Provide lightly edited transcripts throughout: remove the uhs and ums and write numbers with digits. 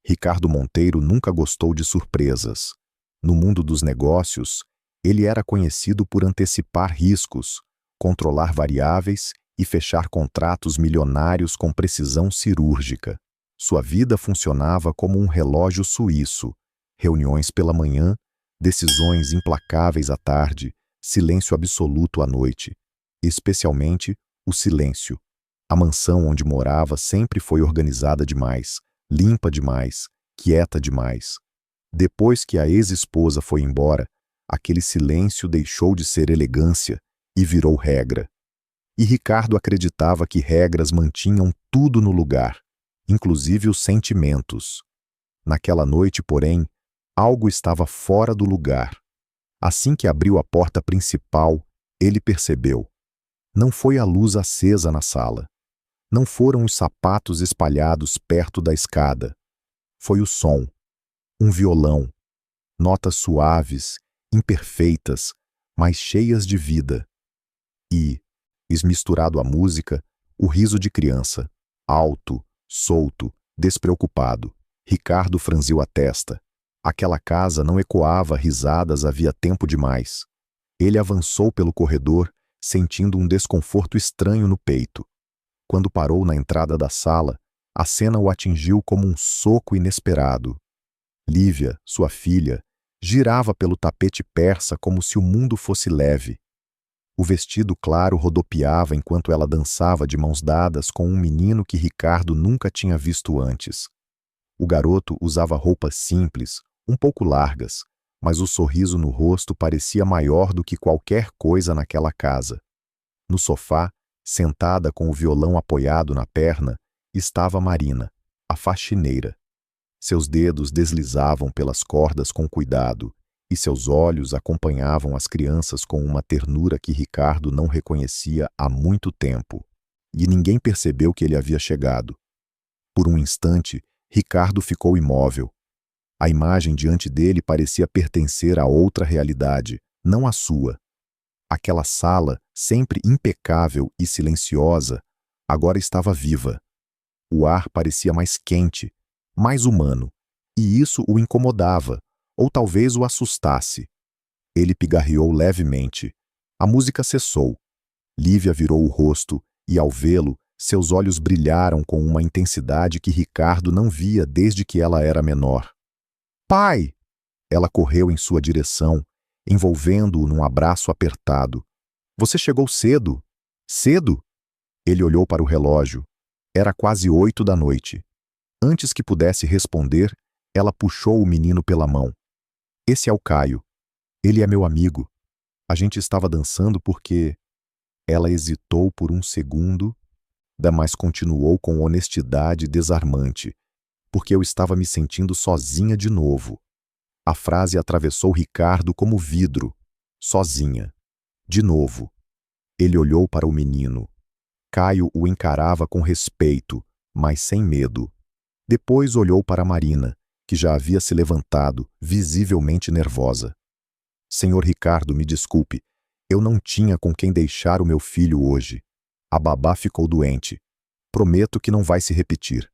Ricardo Monteiro nunca gostou de surpresas. No mundo dos negócios, ele era conhecido por antecipar riscos, controlar variáveis e fechar contratos milionários com precisão cirúrgica. Sua vida funcionava como um relógio suíço: reuniões pela manhã, decisões implacáveis à tarde, silêncio absoluto à noite. Especialmente o silêncio. A mansão onde morava sempre foi organizada demais, limpa demais, quieta demais. Depois que a ex-esposa foi embora, aquele silêncio deixou de ser elegância e virou regra. E Ricardo acreditava que regras mantinham tudo no lugar, inclusive os sentimentos. Naquela noite, porém, algo estava fora do lugar. Assim que abriu a porta principal, ele percebeu. Não foi a luz acesa na sala. Não foram os sapatos espalhados perto da escada. Foi o som. Um violão. Notas suaves, imperfeitas, mas cheias de vida. E, misturado à música, o riso de criança, alto, solto, despreocupado. Ricardo franziu a testa. Aquela casa não ecoava risadas havia tempo demais. Ele avançou pelo corredor, sentindo um desconforto estranho no peito. Quando parou na entrada da sala, a cena o atingiu como um soco inesperado. Lívia, sua filha, girava pelo tapete persa como se o mundo fosse leve. O vestido claro rodopiava enquanto ela dançava de mãos dadas com um menino que Ricardo nunca tinha visto antes. O garoto usava roupas simples, um pouco largas, mas o sorriso no rosto parecia maior do que qualquer coisa naquela casa. No sofá, sentada com o violão apoiado na perna, estava Marina, a faxineira. Seus dedos deslizavam pelas cordas com cuidado, e seus olhos acompanhavam as crianças com uma ternura que Ricardo não reconhecia há muito tempo. E ninguém percebeu que ele havia chegado. Por um instante, Ricardo ficou imóvel. A imagem diante dele parecia pertencer a outra realidade, não a sua. Aquela sala, sempre impecável e silenciosa, agora estava viva. O ar parecia mais quente, mais humano, e isso o incomodava, ou talvez o assustasse. Ele pigarreou levemente. A música cessou. Lívia virou o rosto, e ao vê-lo, seus olhos brilharam com uma intensidade que Ricardo não via desde que ela era menor. "Pai!" Ela correu em sua direção, envolvendo-o num abraço apertado. "Você chegou cedo." "Cedo?" Ele olhou para o relógio. Era quase 8 da noite. Antes que pudesse responder, ela puxou o menino pela mão. "Esse é o Caio. Ele é meu amigo. A gente estava dançando porque..." Ela hesitou por um segundo, mas continuou com honestidade desarmante. "Porque eu estava me sentindo sozinha de novo." A frase atravessou Ricardo como vidro. Sozinha. De novo. Ele olhou para o menino. Caio o encarava com respeito, mas sem medo. Depois olhou para Marina, que já havia se levantado, visivelmente nervosa. "Senhor Ricardo, me desculpe. Eu não tinha com quem deixar o meu filho hoje. A babá ficou doente. Prometo que não vai se repetir."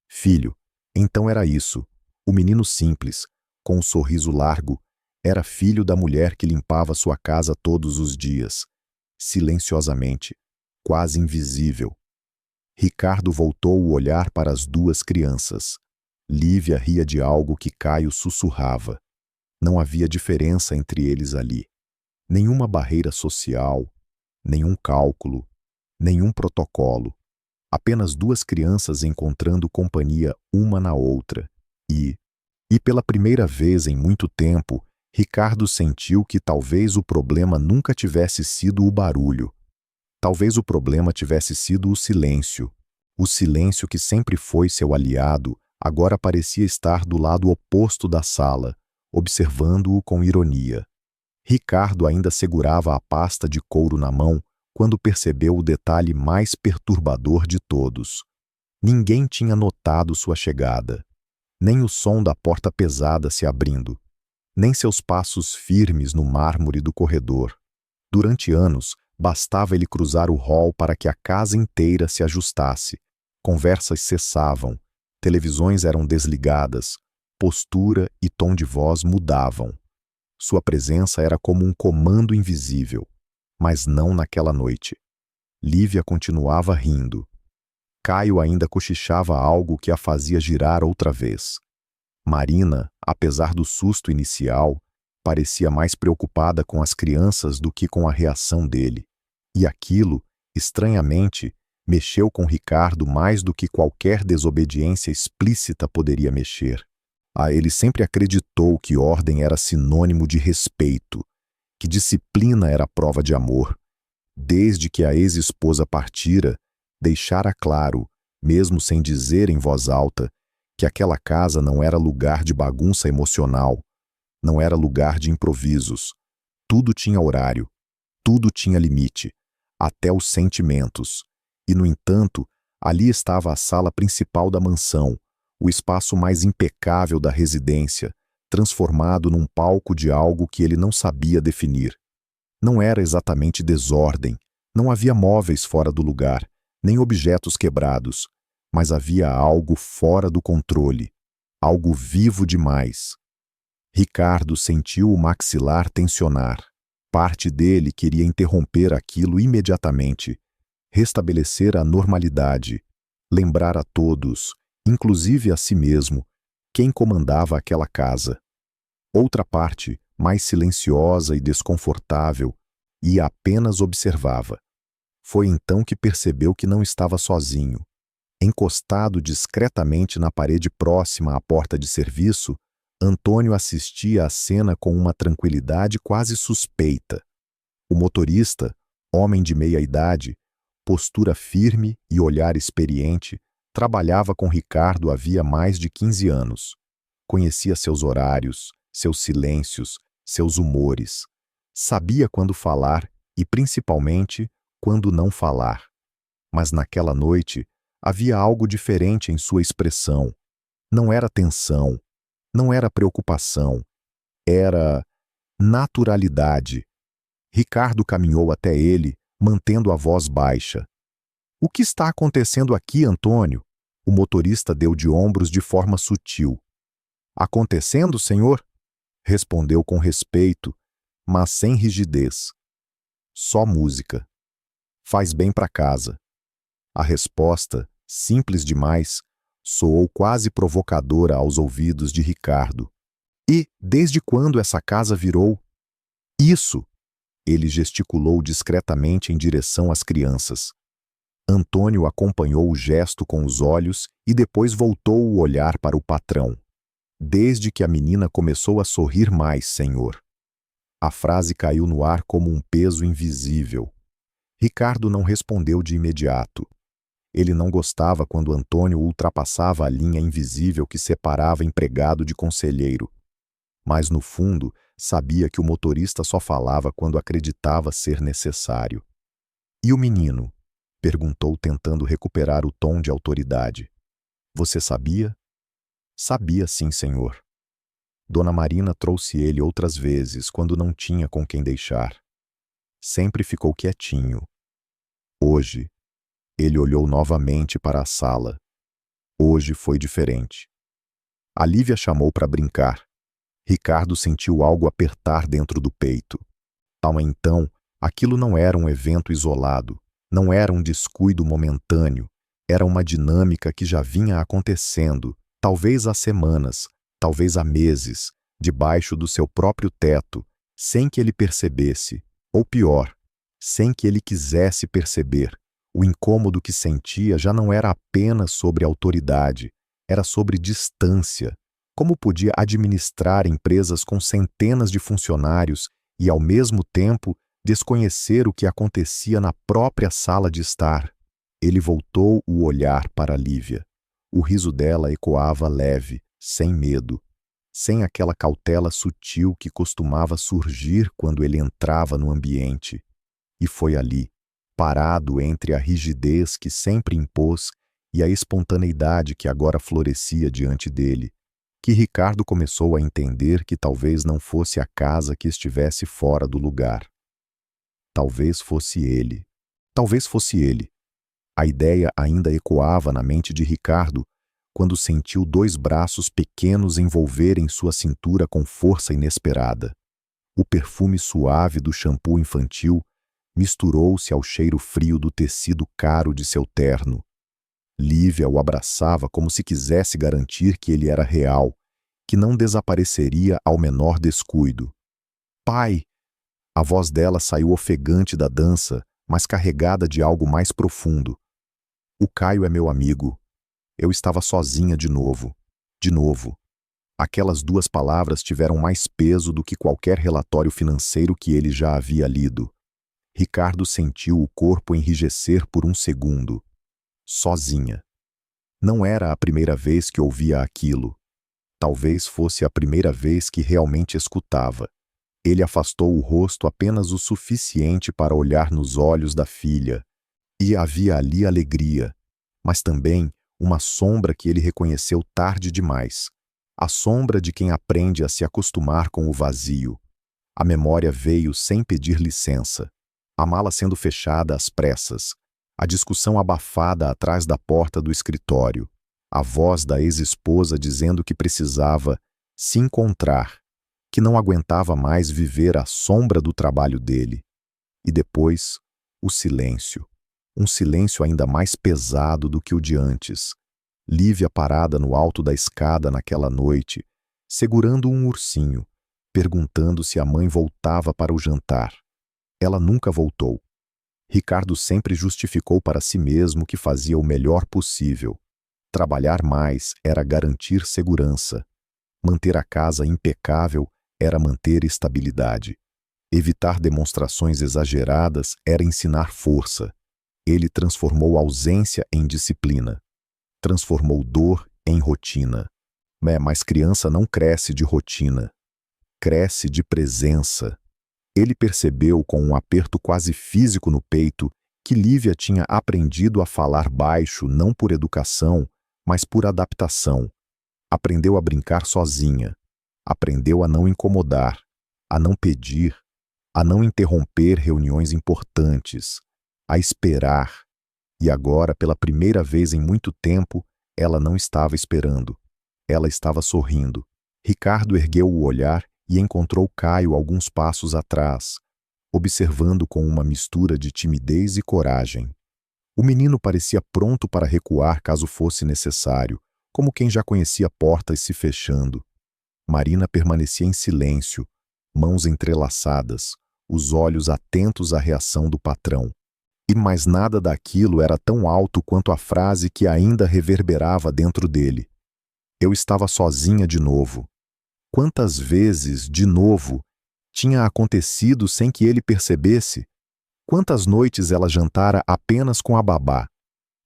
Filho. Então era isso. O menino simples, com um sorriso largo, era filho da mulher que limpava sua casa todos os dias. Silenciosamente, quase invisível. Ricardo voltou o olhar para as duas crianças. Lívia ria de algo que Caio sussurrava. Não havia diferença entre eles ali. Nenhuma barreira social, nenhum cálculo, nenhum protocolo. Apenas duas crianças encontrando companhia uma na outra. E pela primeira vez em muito tempo, Ricardo sentiu que talvez o problema nunca tivesse sido o barulho. Talvez o problema tivesse sido o silêncio. O silêncio que sempre foi seu aliado, agora parecia estar do lado oposto da sala, observando-o com ironia. Ricardo ainda segurava a pasta de couro na mão quando percebeu o detalhe mais perturbador de todos. Ninguém tinha notado sua chegada. Nem o som da porta pesada se abrindo, nem seus passos firmes no mármore do corredor. Durante anos, bastava ele cruzar o hall para que a casa inteira se ajustasse. Conversas cessavam, Televisões eram desligadas, postura e tom de voz mudavam. Sua presença era como um comando invisível, mas não naquela noite. Lívia continuava rindo. Caio ainda cochichava algo que a fazia girar outra vez. Marina, apesar do susto inicial, parecia mais preocupada com as crianças do que com a reação dele. E aquilo, estranhamente, mexeu com Ricardo mais do que qualquer desobediência explícita poderia mexer. Ele sempre acreditou que ordem era sinônimo de respeito, que disciplina era prova de amor. Desde que a ex-esposa partira, deixara claro, mesmo sem dizer em voz alta, que aquela casa não era lugar de bagunça emocional, não era lugar de improvisos. Tudo tinha horário, tudo tinha limite, até os sentimentos. E, no entanto, ali estava a sala principal da mansão, o espaço mais impecável da residência, transformado num palco de algo que ele não sabia definir. Não era exatamente desordem, não havia móveis fora do lugar, nem objetos quebrados, mas havia algo fora do controle, algo vivo demais. Ricardo sentiu o maxilar tensionar. Parte dele queria interromper aquilo imediatamente, restabelecer a normalidade, lembrar a todos, inclusive a si mesmo, quem comandava aquela casa. Outra parte, mais silenciosa e desconfortável, e apenas observava. Foi então que percebeu que não estava sozinho. Encostado discretamente na parede próxima à porta de serviço, Antônio assistia à cena com uma tranquilidade quase suspeita. O motorista, homem de meia idade, postura firme e olhar experiente, trabalhava com Ricardo havia mais de 15 anos. Conhecia seus horários, seus silêncios, seus humores. Sabia quando falar e, principalmente, quando não falar. Mas naquela noite havia algo diferente em sua expressão. Não era tensão, não era preocupação, era naturalidade. Ricardo caminhou até ele, mantendo a voz baixa. "O que está acontecendo aqui, Antônio?" O motorista deu de ombros de forma sutil. "Acontecendo, senhor?" Respondeu com respeito, mas sem rigidez. "Só música. Faz bem para casa." A resposta, simples demais, soou quase provocadora aos ouvidos de Ricardo. "E, desde quando essa casa virou?" "Isso!" Ele gesticulou discretamente em direção às crianças. Antônio acompanhou o gesto com os olhos e depois voltou o olhar para o patrão. "Desde que a menina começou a sorrir mais, senhor." A frase caiu no ar como um peso invisível. Ricardo não respondeu de imediato. Ele não gostava quando Antônio ultrapassava a linha invisível que separava empregado de conselheiro. Mas, no fundo, sabia que o motorista só falava quando acreditava ser necessário. "E o menino?" perguntou, tentando recuperar o tom de autoridade. "Você sabia?" "Sabia sim, senhor. Dona Marina trouxe ele outras vezes, quando não tinha com quem deixar. Sempre ficou quietinho. Hoje, ele olhou novamente para a sala. Hoje foi diferente. A Lívia chamou para brincar. Ricardo sentiu algo apertar dentro do peito. Então, aquilo não era um evento isolado, não era um descuido momentâneo, era uma dinâmica que já vinha acontecendo, talvez há semanas, talvez há meses, debaixo do seu próprio teto, sem que ele percebesse, ou pior, sem que ele quisesse perceber. O incômodo que sentia já não era apenas sobre autoridade, era sobre distância. Como podia administrar empresas com centenas de funcionários e, ao mesmo tempo, desconhecer o que acontecia na própria sala de estar? Ele voltou o olhar para Lívia. O riso dela ecoava leve, sem medo, sem aquela cautela sutil que costumava surgir quando ele entrava no ambiente. E foi ali, parado entre a rigidez que sempre impôs e a espontaneidade que agora florescia diante dele, que Ricardo começou a entender que talvez não fosse a casa que estivesse fora do lugar. Talvez fosse ele. Talvez fosse ele. A ideia ainda ecoava na mente de Ricardo quando sentiu 2 braços pequenos envolverem sua cintura com força inesperada. O perfume suave do shampoo infantil misturou-se ao cheiro frio do tecido caro de seu terno. Lívia o abraçava como se quisesse garantir que ele era real, que não desapareceria ao menor descuido. Pai! A voz dela saiu ofegante da dança, mas carregada de algo mais profundo. O Caio é meu amigo. Eu estava sozinha de novo. De novo. Aquelas 2 palavras tiveram mais peso do que qualquer relatório financeiro que ele já havia lido. Ricardo sentiu o corpo enrijecer por um segundo. Sozinha. Não era a primeira vez que ouvia aquilo. Talvez fosse a primeira vez que realmente escutava. Ele afastou o rosto apenas o suficiente para olhar nos olhos da filha. E havia ali alegria, mas também uma sombra que ele reconheceu tarde demais. A sombra de quem aprende a se acostumar com o vazio. A memória veio sem pedir licença. A mala sendo fechada às pressas. A discussão abafada atrás da porta do escritório. A voz da ex-esposa dizendo que precisava se encontrar, que não aguentava mais viver à sombra do trabalho dele. E depois, o silêncio. Um silêncio ainda mais pesado do que o de antes. Lívia parada no alto da escada naquela noite, segurando um ursinho, perguntando se a mãe voltava para o jantar. Ela nunca voltou. Ricardo sempre justificou para si mesmo que fazia o melhor possível. Trabalhar mais era garantir segurança. Manter a casa impecável era manter estabilidade. Evitar demonstrações exageradas era ensinar força. Ele transformou ausência em disciplina. Transformou dor em rotina. Mas criança não cresce de rotina. Cresce de presença. Ele percebeu com um aperto quase físico no peito que Lívia tinha aprendido a falar baixo não por educação, mas por adaptação. Aprendeu a brincar sozinha. Aprendeu a não incomodar, a não pedir, a não interromper reuniões importantes, a esperar. E agora, pela primeira vez em muito tempo, ela não estava esperando. Ela estava sorrindo. Ricardo ergueu o olhar e encontrou Caio alguns passos atrás, observando com uma mistura de timidez e coragem. O menino parecia pronto para recuar caso fosse necessário, como quem já conhecia portas se fechando. Marina permanecia em silêncio, mãos entrelaçadas, os olhos atentos à reação do patrão. E mais nada daquilo era tão alto quanto a frase que ainda reverberava dentro dele. Eu estava sozinha de novo. Quantas vezes, de novo, tinha acontecido sem que ele percebesse? Quantas noites ela jantara apenas com a babá?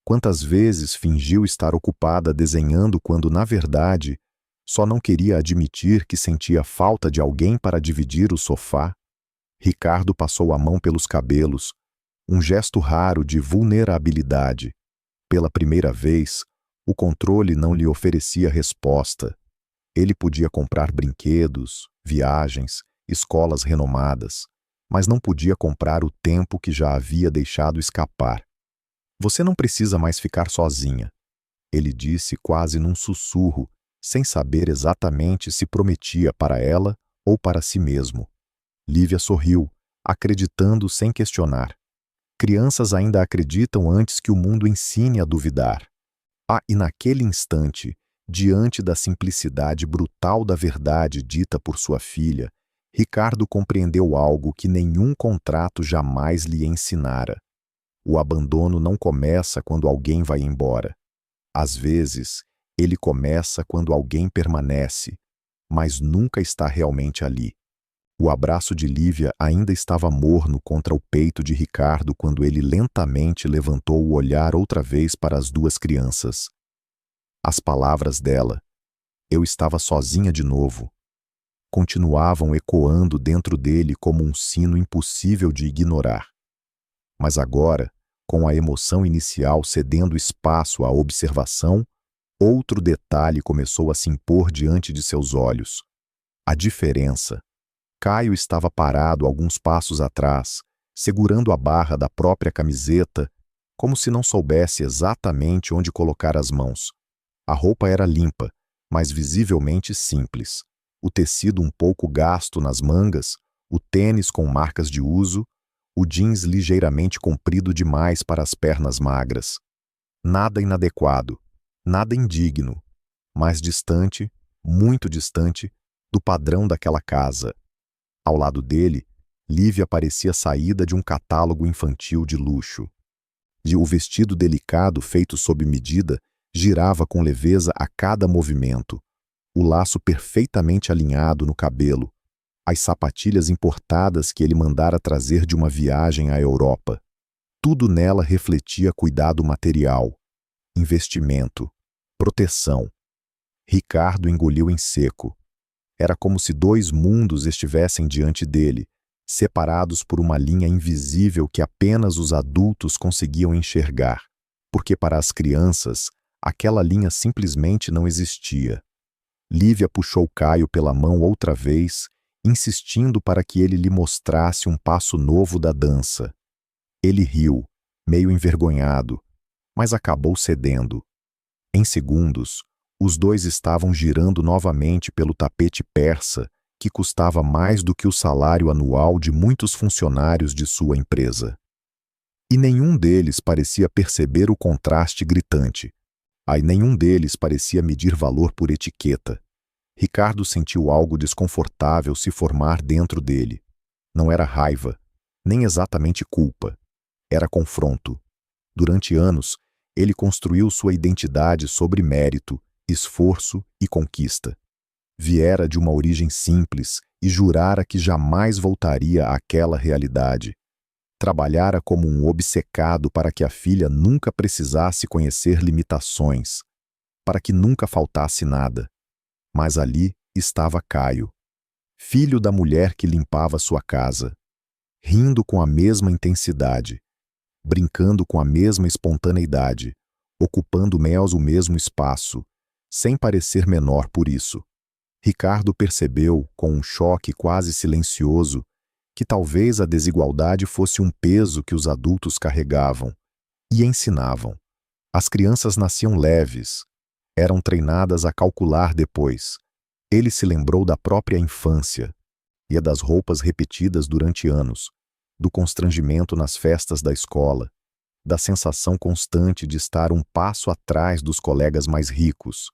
Quantas vezes fingiu estar ocupada desenhando quando, na verdade, só não queria admitir que sentia falta de alguém para dividir o sofá? Ricardo passou a mão pelos cabelos, um gesto raro de vulnerabilidade. Pela primeira vez, o controle não lhe oferecia resposta. Ele podia comprar brinquedos, viagens, escolas renomadas, mas não podia comprar o tempo que já havia deixado escapar. Você não precisa mais ficar sozinha, ele disse quase num sussurro, sem saber exatamente se prometia para ela ou para si mesmo. Lívia sorriu, acreditando sem questionar. Crianças ainda acreditam antes que o mundo ensine a duvidar. E naquele instante, diante da simplicidade brutal da verdade dita por sua filha, Ricardo compreendeu algo que nenhum contrato jamais lhe ensinara. O abandono não começa quando alguém vai embora. Às vezes, ele começa quando alguém permanece, mas nunca está realmente ali. O abraço de Lívia ainda estava morno contra o peito de Ricardo quando ele lentamente levantou o olhar outra vez para as duas crianças. As palavras dela, "Eu estava sozinha de novo", continuavam ecoando dentro dele como um sino impossível de ignorar. Mas agora, com a emoção inicial cedendo espaço à observação, outro detalhe começou a se impor diante de seus olhos. A diferença. Caio estava parado alguns passos atrás, segurando a barra da própria camiseta, como se não soubesse exatamente onde colocar as mãos. A roupa era limpa, mas visivelmente simples. O tecido um pouco gasto nas mangas, o tênis com marcas de uso, o jeans ligeiramente comprido demais para as pernas magras. Nada inadequado, nada indigno, mas distante, muito distante, do padrão daquela casa. Ao lado dele, Lívia parecia saída de um catálogo infantil de luxo. O vestido delicado feito sob medida girava com leveza a cada movimento, o laço perfeitamente alinhado no cabelo, as sapatilhas importadas que ele mandara trazer de uma viagem à Europa. Tudo nela refletia cuidado material, investimento, proteção. Ricardo engoliu em seco. Era como se dois mundos estivessem diante dele, separados por uma linha invisível que apenas os adultos conseguiam enxergar, porque para as crianças, aquela linha simplesmente não existia. Lívia puxou Caio pela mão outra vez, insistindo para que ele lhe mostrasse um passo novo da dança. Ele riu, meio envergonhado, mas acabou cedendo. Em segundos, os dois estavam girando novamente pelo tapete persa, que custava mais do que o salário anual de muitos funcionários de sua empresa. E nenhum deles parecia perceber o contraste gritante. Nenhum deles parecia medir valor por etiqueta. Ricardo sentiu algo desconfortável se formar dentro dele. Não era raiva, nem exatamente culpa. Era confronto. Durante anos, ele construiu sua identidade sobre mérito, esforço e conquista. Viera de uma origem simples e jurara que jamais voltaria àquela realidade. Trabalhara como um obcecado para que a filha nunca precisasse conhecer limitações, para que nunca faltasse nada. Mas ali estava Caio, filho da mulher que limpava sua casa, rindo com a mesma intensidade, brincando com a mesma espontaneidade, ocupando o mesmo espaço, sem parecer menor por isso. Ricardo percebeu, com um choque quase silencioso, que talvez a desigualdade fosse um peso que os adultos carregavam e ensinavam. As crianças nasciam leves, eram treinadas a calcular depois. Ele se lembrou da própria infância e das roupas repetidas durante anos, do constrangimento nas festas da escola, da sensação constante de estar um passo atrás dos colegas mais ricos.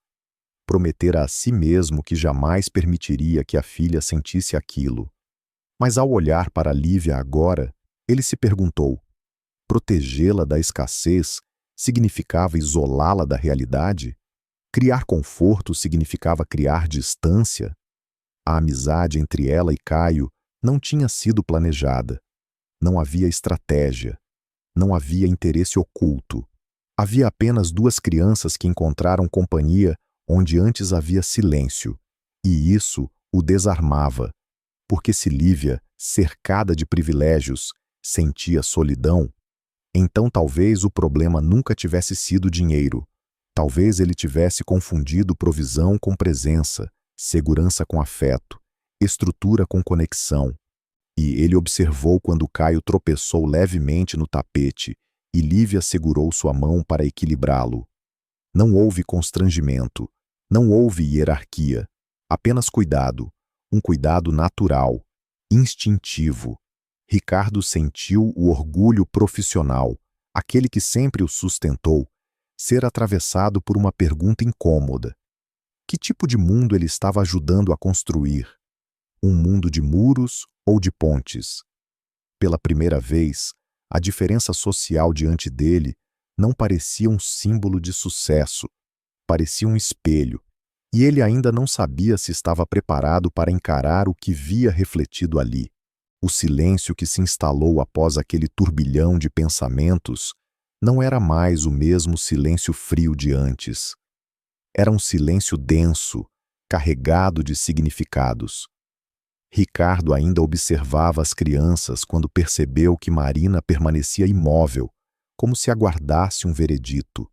Prometera a si mesmo que jamais permitiria que a filha sentisse aquilo. Mas ao olhar para Lívia agora, ele se perguntou: protegê-la da escassez significava isolá-la da realidade? Criar conforto significava criar distância? A amizade entre ela e Caio não tinha sido planejada. Não havia estratégia. Não havia interesse oculto. Havia apenas duas crianças que encontraram companhia onde antes havia silêncio. E isso o desarmava. Porque se Lívia, cercada de privilégios, sentia solidão, então talvez o problema nunca tivesse sido dinheiro. Talvez ele tivesse confundido provisão com presença, segurança com afeto, estrutura com conexão. E ele observou quando Caio tropeçou levemente no tapete e Lívia segurou sua mão para equilibrá-lo. Não houve constrangimento, não houve hierarquia, apenas cuidado, um cuidado natural, instintivo. Ricardo sentiu o orgulho profissional, aquele que sempre o sustentou, ser atravessado por uma pergunta incômoda. Que tipo de mundo ele estava ajudando a construir? Um mundo de muros ou de pontes? Pela primeira vez, a diferença social diante dele não parecia um símbolo de sucesso, parecia um espelho, e ele ainda não sabia se estava preparado para encarar o que via refletido ali. O silêncio que se instalou após aquele turbilhão de pensamentos não era mais o mesmo silêncio frio de antes. Era um silêncio denso, carregado de significados. Ricardo ainda observava as crianças quando percebeu que Marina permanecia imóvel, como se aguardasse um veredito.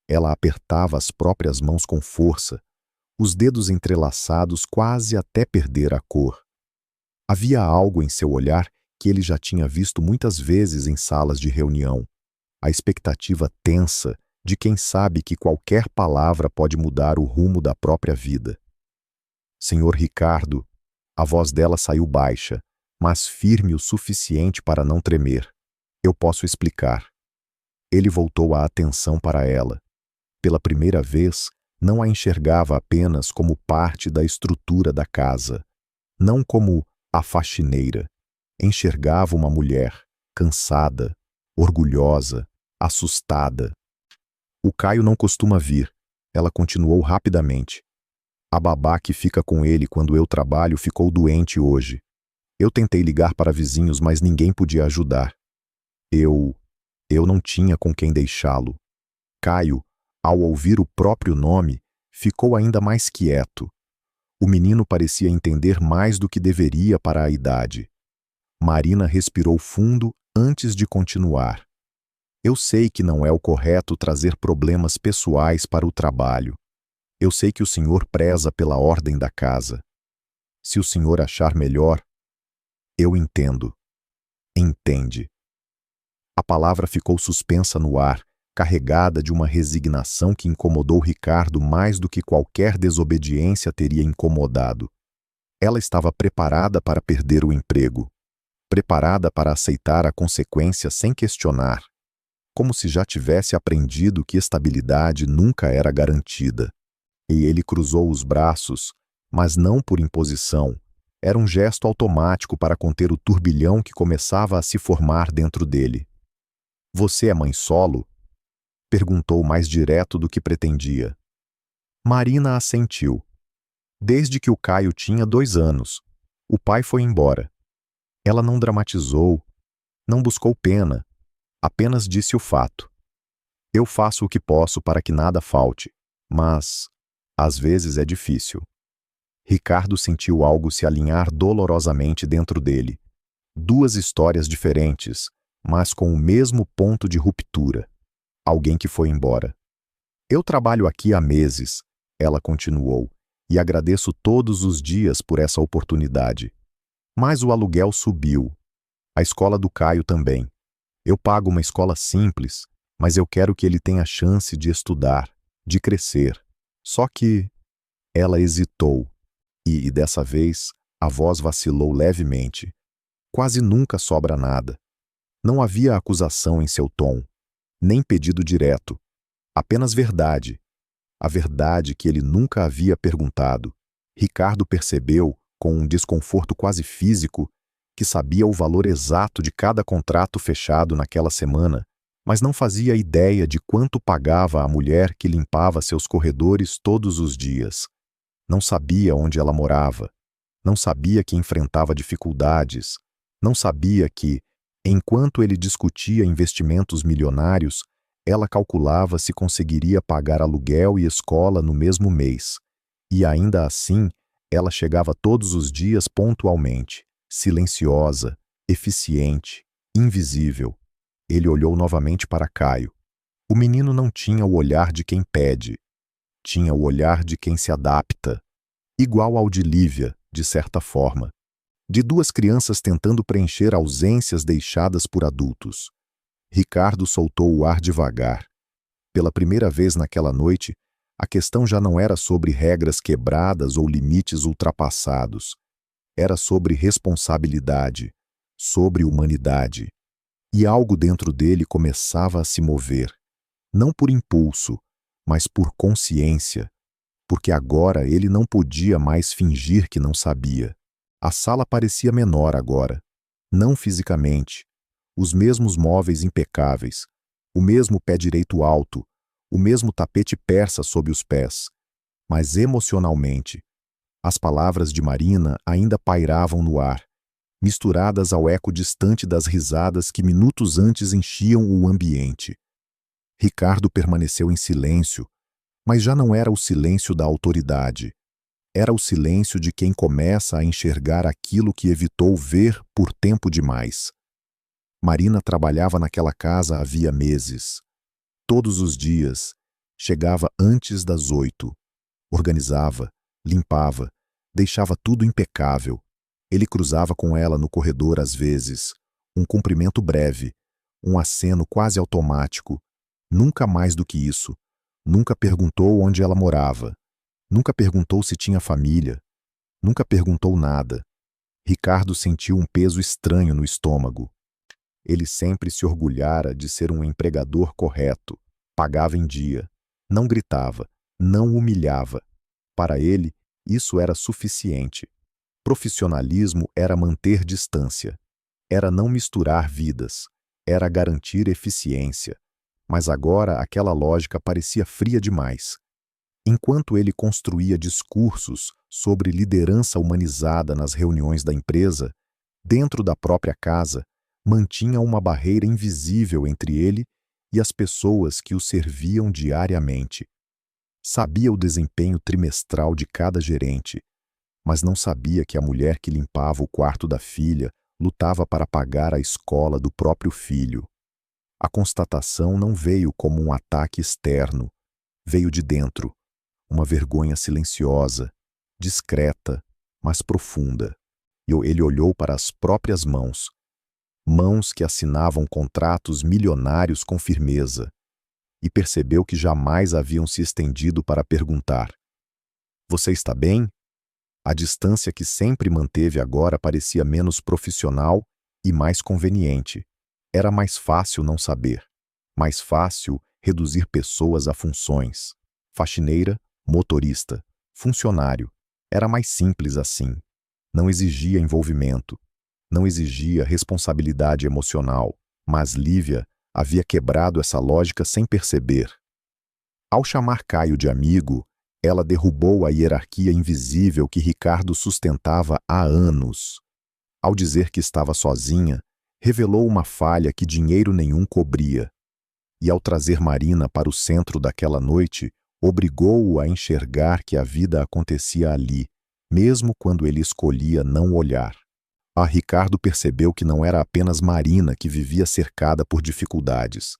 Ela apertava as próprias mãos com força, os dedos entrelaçados quase até perder a cor. Havia algo em seu olhar que ele já tinha visto muitas vezes em salas de reunião. A expectativa tensa de quem sabe que qualquer palavra pode mudar o rumo da própria vida. Senhor Ricardo, a voz dela saiu baixa, mas firme o suficiente para não tremer. Eu posso explicar. Ele voltou a atenção para ela. Pela primeira vez, não a enxergava apenas como parte da estrutura da casa, não como a faxineira. Enxergava uma mulher, cansada, orgulhosa, assustada. O Caio não costuma vir, ela continuou rapidamente. A babá que fica com ele quando eu trabalho ficou doente hoje. Eu tentei ligar para vizinhos, mas ninguém podia ajudar. Eu não tinha com quem deixá-lo. Caio, ao ouvir o próprio nome, ficou ainda mais quieto. O menino parecia entender mais do que deveria para a idade. Marina respirou fundo antes de continuar. Eu sei que não é o correto trazer problemas pessoais para o trabalho. Eu sei que o senhor preza pela ordem da casa. Se o senhor achar melhor, eu entendo. Entende. A palavra ficou suspensa no ar, carregada de uma resignação que incomodou Ricardo mais do que qualquer desobediência teria incomodado. Ela estava preparada para perder o emprego, preparada para aceitar a consequência sem questionar, como se já tivesse aprendido que estabilidade nunca era garantida. E ele cruzou os braços, mas não por imposição. Era um gesto automático para conter o turbilhão que começava a se formar dentro dele. Você é mãe solo? Perguntou mais direto do que pretendia. Marina assentiu. Desde que o Caio tinha 2 anos, o pai foi embora. Ela não dramatizou, não buscou pena, apenas disse o fato. Eu faço o que posso para que nada falte, mas, às vezes é difícil. Ricardo sentiu algo se alinhar dolorosamente dentro dele. 2 histórias diferentes, mas com o mesmo ponto de ruptura. Alguém que foi embora. Eu trabalho aqui há meses, ela continuou, e agradeço todos os dias por essa oportunidade. Mas o aluguel subiu. A escola do Caio também. Eu pago uma escola simples, mas eu quero que ele tenha chance de estudar, de crescer. Só que... Ela hesitou. E dessa vez, a voz vacilou levemente. Quase nunca sobra nada. Não havia acusação em seu tom, nem pedido direto. Apenas verdade. A verdade que ele nunca havia perguntado. Ricardo percebeu, com um desconforto quase físico, que sabia o valor exato de cada contrato fechado naquela semana, mas não fazia ideia de quanto pagava a mulher que limpava seus corredores todos os dias. Não sabia onde ela morava. Não sabia que enfrentava dificuldades. Não sabia que, enquanto ele discutia investimentos milionários, ela calculava se conseguiria pagar aluguel e escola no mesmo mês. E ainda assim, ela chegava todos os dias pontualmente, silenciosa, eficiente, invisível. Ele olhou novamente para Caio. O menino não tinha o olhar de quem pede. Tinha o olhar de quem se adapta. Igual ao de Lívia, de certa forma. De 2 crianças tentando preencher ausências deixadas por adultos. Ricardo soltou o ar devagar. Pela primeira vez naquela noite, a questão já não era sobre regras quebradas ou limites ultrapassados. Era sobre responsabilidade, sobre humanidade. E algo dentro dele começava a se mover. Não por impulso, mas por consciência. Porque agora ele não podia mais fingir que não sabia. A sala parecia menor agora. Não fisicamente. Os mesmos móveis impecáveis. O mesmo pé direito alto. O mesmo tapete persa sob os pés. Mas emocionalmente, as palavras de Marina ainda pairavam no ar, misturadas ao eco distante das risadas que minutos antes enchiam o ambiente. Ricardo permaneceu em silêncio, mas já não era o silêncio da autoridade. Era o silêncio de quem começa a enxergar aquilo que evitou ver por tempo demais. Marina trabalhava naquela casa havia meses. Todos os dias, chegava antes das 8. Organizava, limpava, deixava tudo impecável. Ele cruzava com ela no corredor às vezes, um cumprimento breve, um aceno quase automático, Nunca mais do que isso. Nunca perguntou onde ela morava. Nunca perguntou se tinha família. Nunca perguntou nada. Ricardo sentiu um peso estranho no estômago. Ele sempre se orgulhara de ser um empregador correto. Pagava em dia. Não gritava. Não humilhava. Para ele, isso era suficiente. Profissionalismo era manter distância. Era não misturar vidas. Era garantir eficiência. Mas agora aquela lógica parecia fria demais. Enquanto ele construía discursos sobre liderança humanizada nas reuniões da empresa, dentro da própria casa, mantinha uma barreira invisível entre ele e as pessoas que o serviam diariamente. Sabia o desempenho trimestral de cada gerente, mas não sabia que a mulher que limpava o quarto da filha lutava para pagar a escola do próprio filho. A constatação não veio como um ataque externo, veio de dentro, uma vergonha silenciosa, discreta, mas profunda. E ele olhou para as próprias mãos, mãos que assinavam contratos milionários com firmeza, e percebeu que jamais haviam se estendido para perguntar: "Você está bem?" A distância que sempre manteve agora parecia menos profissional e mais conveniente. Era mais fácil não saber. Mais fácil reduzir pessoas a funções. Faxineira, motorista, funcionário. Era mais simples assim. Não exigia envolvimento. Não exigia responsabilidade emocional. Mas Lívia havia quebrado essa lógica sem perceber. Ao chamar Caio de amigo, ela derrubou a hierarquia invisível que Ricardo sustentava há anos. Ao dizer que estava sozinha, revelou uma falha que dinheiro nenhum cobria. E ao trazer Marina para o centro daquela noite, obrigou-o a enxergar que a vida acontecia ali, mesmo quando ele escolhia não olhar. Ricardo percebeu que não era apenas Marina que vivia cercada por dificuldades.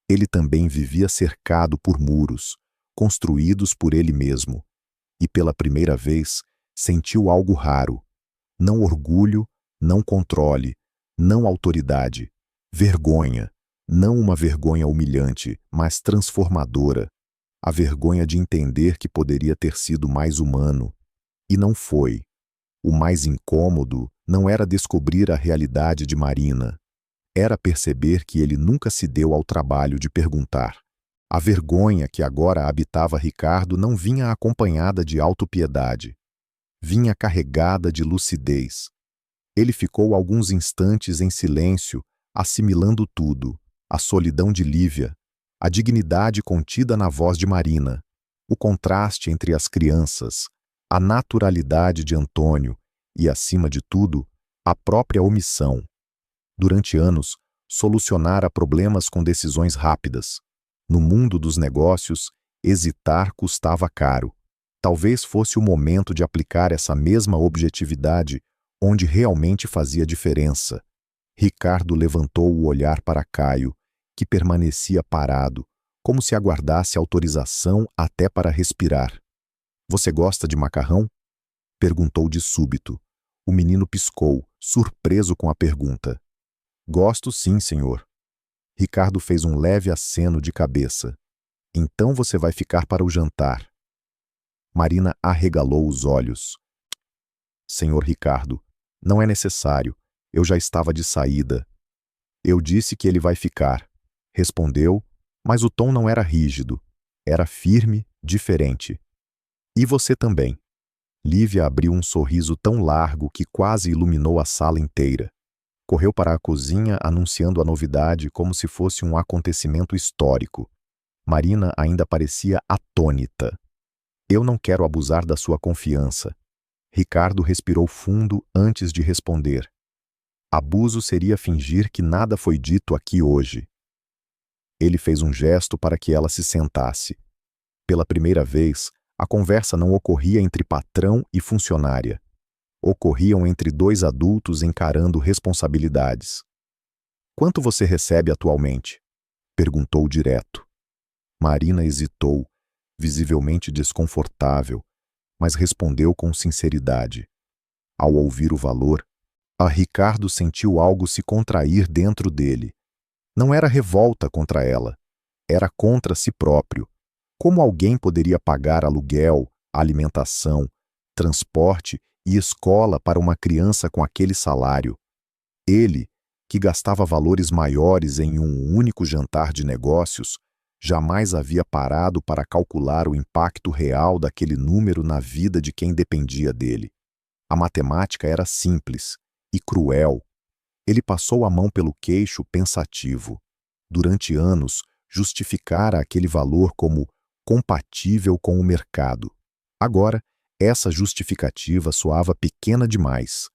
Ele também vivia cercado por muros, construídos por ele mesmo. E pela primeira vez, sentiu algo raro. Não orgulho, não controle, não autoridade. Vergonha. Não uma vergonha humilhante, mas transformadora. A vergonha de entender que poderia ter sido mais humano. E não foi. O mais incômodo não era descobrir a realidade de Marina. Era perceber que ele nunca se deu ao trabalho de perguntar. A vergonha que agora habitava Ricardo não vinha acompanhada de autopiedade. Vinha carregada de lucidez. Ele ficou alguns instantes em silêncio, assimilando tudo: a solidão de Lívia, a dignidade contida na voz de Marina, o contraste entre as crianças, a naturalidade de Antônio e, acima de tudo, a própria omissão. Durante anos, solucionara problemas com decisões rápidas. No mundo dos negócios, hesitar custava caro. Talvez fosse o momento de aplicar essa mesma objetividade onde realmente fazia diferença. Ricardo levantou o olhar para Caio, que permanecia parado, como se aguardasse autorização até para respirar. "Você gosta de macarrão?" perguntou de súbito. O menino piscou, surpreso com a pergunta. "Gosto sim, senhor." Ricardo fez um leve aceno de cabeça. "Então você vai ficar para o jantar." Marina arregalou os olhos. "Senhor Ricardo, não é necessário. Eu já estava de saída." "Eu disse que ele vai ficar", respondeu, mas o tom não era rígido. Era firme, diferente. "E você também." Lívia abriu um sorriso tão largo que quase iluminou a sala inteira. Correu para a cozinha anunciando a novidade como se fosse um acontecimento histórico. Marina ainda parecia atônita. "Eu não quero abusar da sua confiança." Ricardo respirou fundo antes de responder. Abuso seria fingir que nada foi dito aqui hoje. Ele fez um gesto para que ela se sentasse. Pela primeira vez, a conversa não ocorria entre patrão e funcionária. Ocorriam entre dois adultos encarando responsabilidades. "Quanto você recebe atualmente?" perguntou direto. Marina hesitou, visivelmente desconfortável, mas respondeu com sinceridade. Ao ouvir o valor, Ricardo sentiu algo se contrair dentro dele. Não era revolta contra ela. Era contra si próprio. Como alguém poderia pagar aluguel, alimentação, transporte e escola para uma criança com aquele salário? Ele, que gastava valores maiores em um único jantar de negócios, jamais havia parado para calcular o impacto real daquele número na vida de quem dependia dele. A matemática era simples e cruel. Ele passou a mão pelo queixo pensativo. Durante anos, justificara aquele valor como compatível com o mercado. Agora, essa justificativa soava pequena demais.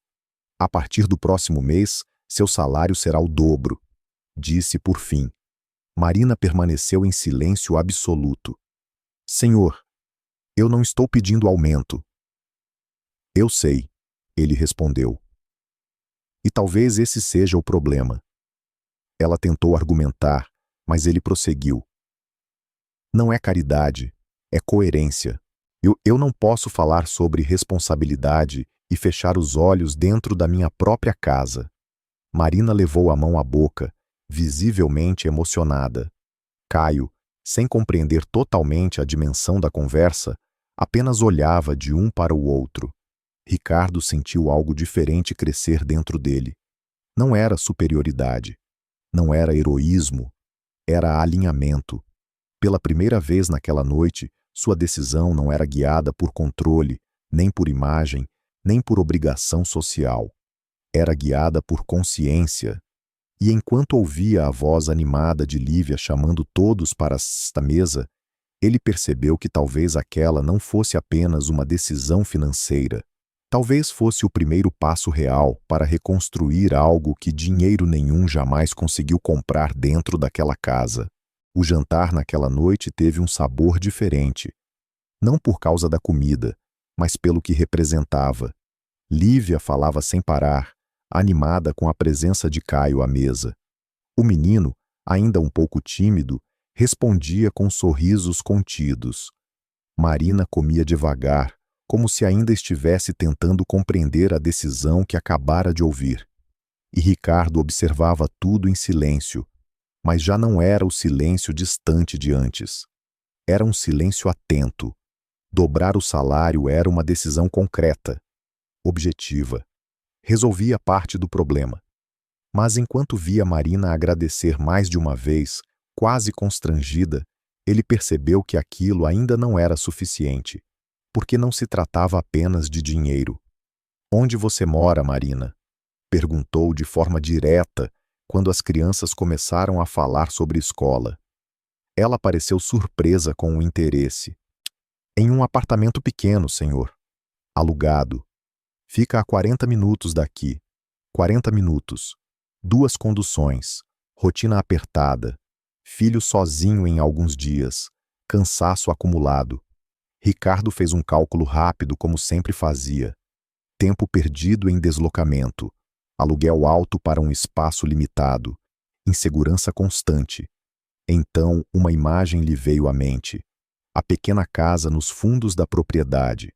A partir do próximo mês, seu salário será o dobro, disse por fim. Marina permaneceu em silêncio absoluto. Senhor, eu não estou pedindo aumento. Eu sei, ele respondeu. E talvez esse seja o problema. Ela tentou argumentar, mas ele prosseguiu. Não é caridade, é coerência. Eu não posso falar sobre responsabilidade e fechar os olhos dentro da minha própria casa. Marina levou a mão à boca, visivelmente emocionada. Caio, sem compreender totalmente a dimensão da conversa, apenas olhava de um para o outro. Ricardo sentiu algo diferente crescer dentro dele. Não era superioridade, não era heroísmo, era alinhamento. Pela primeira vez naquela noite, sua decisão não era guiada por controle, nem por imagem, nem por obrigação social. Era guiada por consciência. E enquanto ouvia a voz animada de Lívia chamando todos para esta mesa, ele percebeu que talvez aquela não fosse apenas uma decisão financeira. Talvez fosse o primeiro passo real para reconstruir algo que dinheiro nenhum jamais conseguiu comprar dentro daquela casa. O jantar naquela noite teve um sabor diferente. Não por causa da comida, mas pelo que representava. Lívia falava sem parar, animada com a presença de Caio à mesa. O menino, ainda um pouco tímido, respondia com sorrisos contidos. Marina comia devagar, como se ainda estivesse tentando compreender a decisão que acabara de ouvir. E Ricardo observava tudo em silêncio, mas já não era o silêncio distante de antes. Era um silêncio atento. Dobrar o salário era uma decisão concreta, objetiva. Resolvia parte do problema. Mas enquanto via Marina agradecer mais de uma vez, quase constrangida, ele percebeu que aquilo ainda não era suficiente, porque não se tratava apenas de dinheiro. Onde você mora, Marina? Perguntou de forma direta quando as crianças começaram a falar sobre escola. Ela pareceu surpresa com o interesse. Em um apartamento pequeno, senhor. Alugado. Fica a 40 minutos daqui. 40 minutos. 2 conduções. Rotina apertada. Filho sozinho em alguns dias. Cansaço acumulado. Ricardo fez um cálculo rápido como sempre fazia. Tempo perdido em deslocamento. Aluguel alto para um espaço limitado. Insegurança constante. Então, uma imagem lhe veio à mente. A pequena casa nos fundos da propriedade,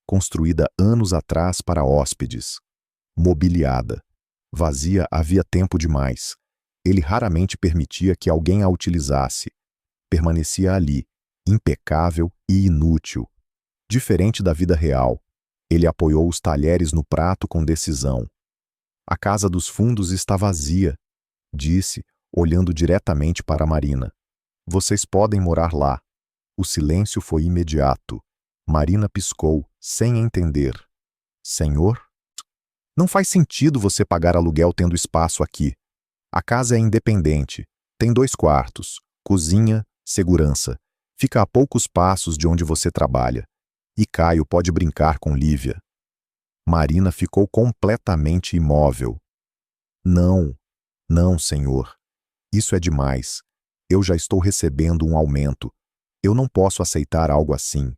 construída anos atrás para hóspedes. Mobiliada. Vazia havia tempo demais. Ele raramente permitia que alguém a utilizasse. Permanecia ali, impecável e inútil. Diferente da vida real, ele apoiou os talheres no prato com decisão. A casa dos fundos está vazia, disse, olhando diretamente para Marina. Vocês podem morar lá. O silêncio foi imediato. Marina piscou, sem entender. Senhor? Não faz sentido você pagar aluguel tendo espaço aqui. A casa é independente. Tem 2 quartos, cozinha, segurança. Fica a poucos passos de onde você trabalha. E Caio pode brincar com Lívia. Marina ficou completamente imóvel. Não, não, senhor. Isso é demais. Eu já estou recebendo um aumento. Eu não posso aceitar algo assim.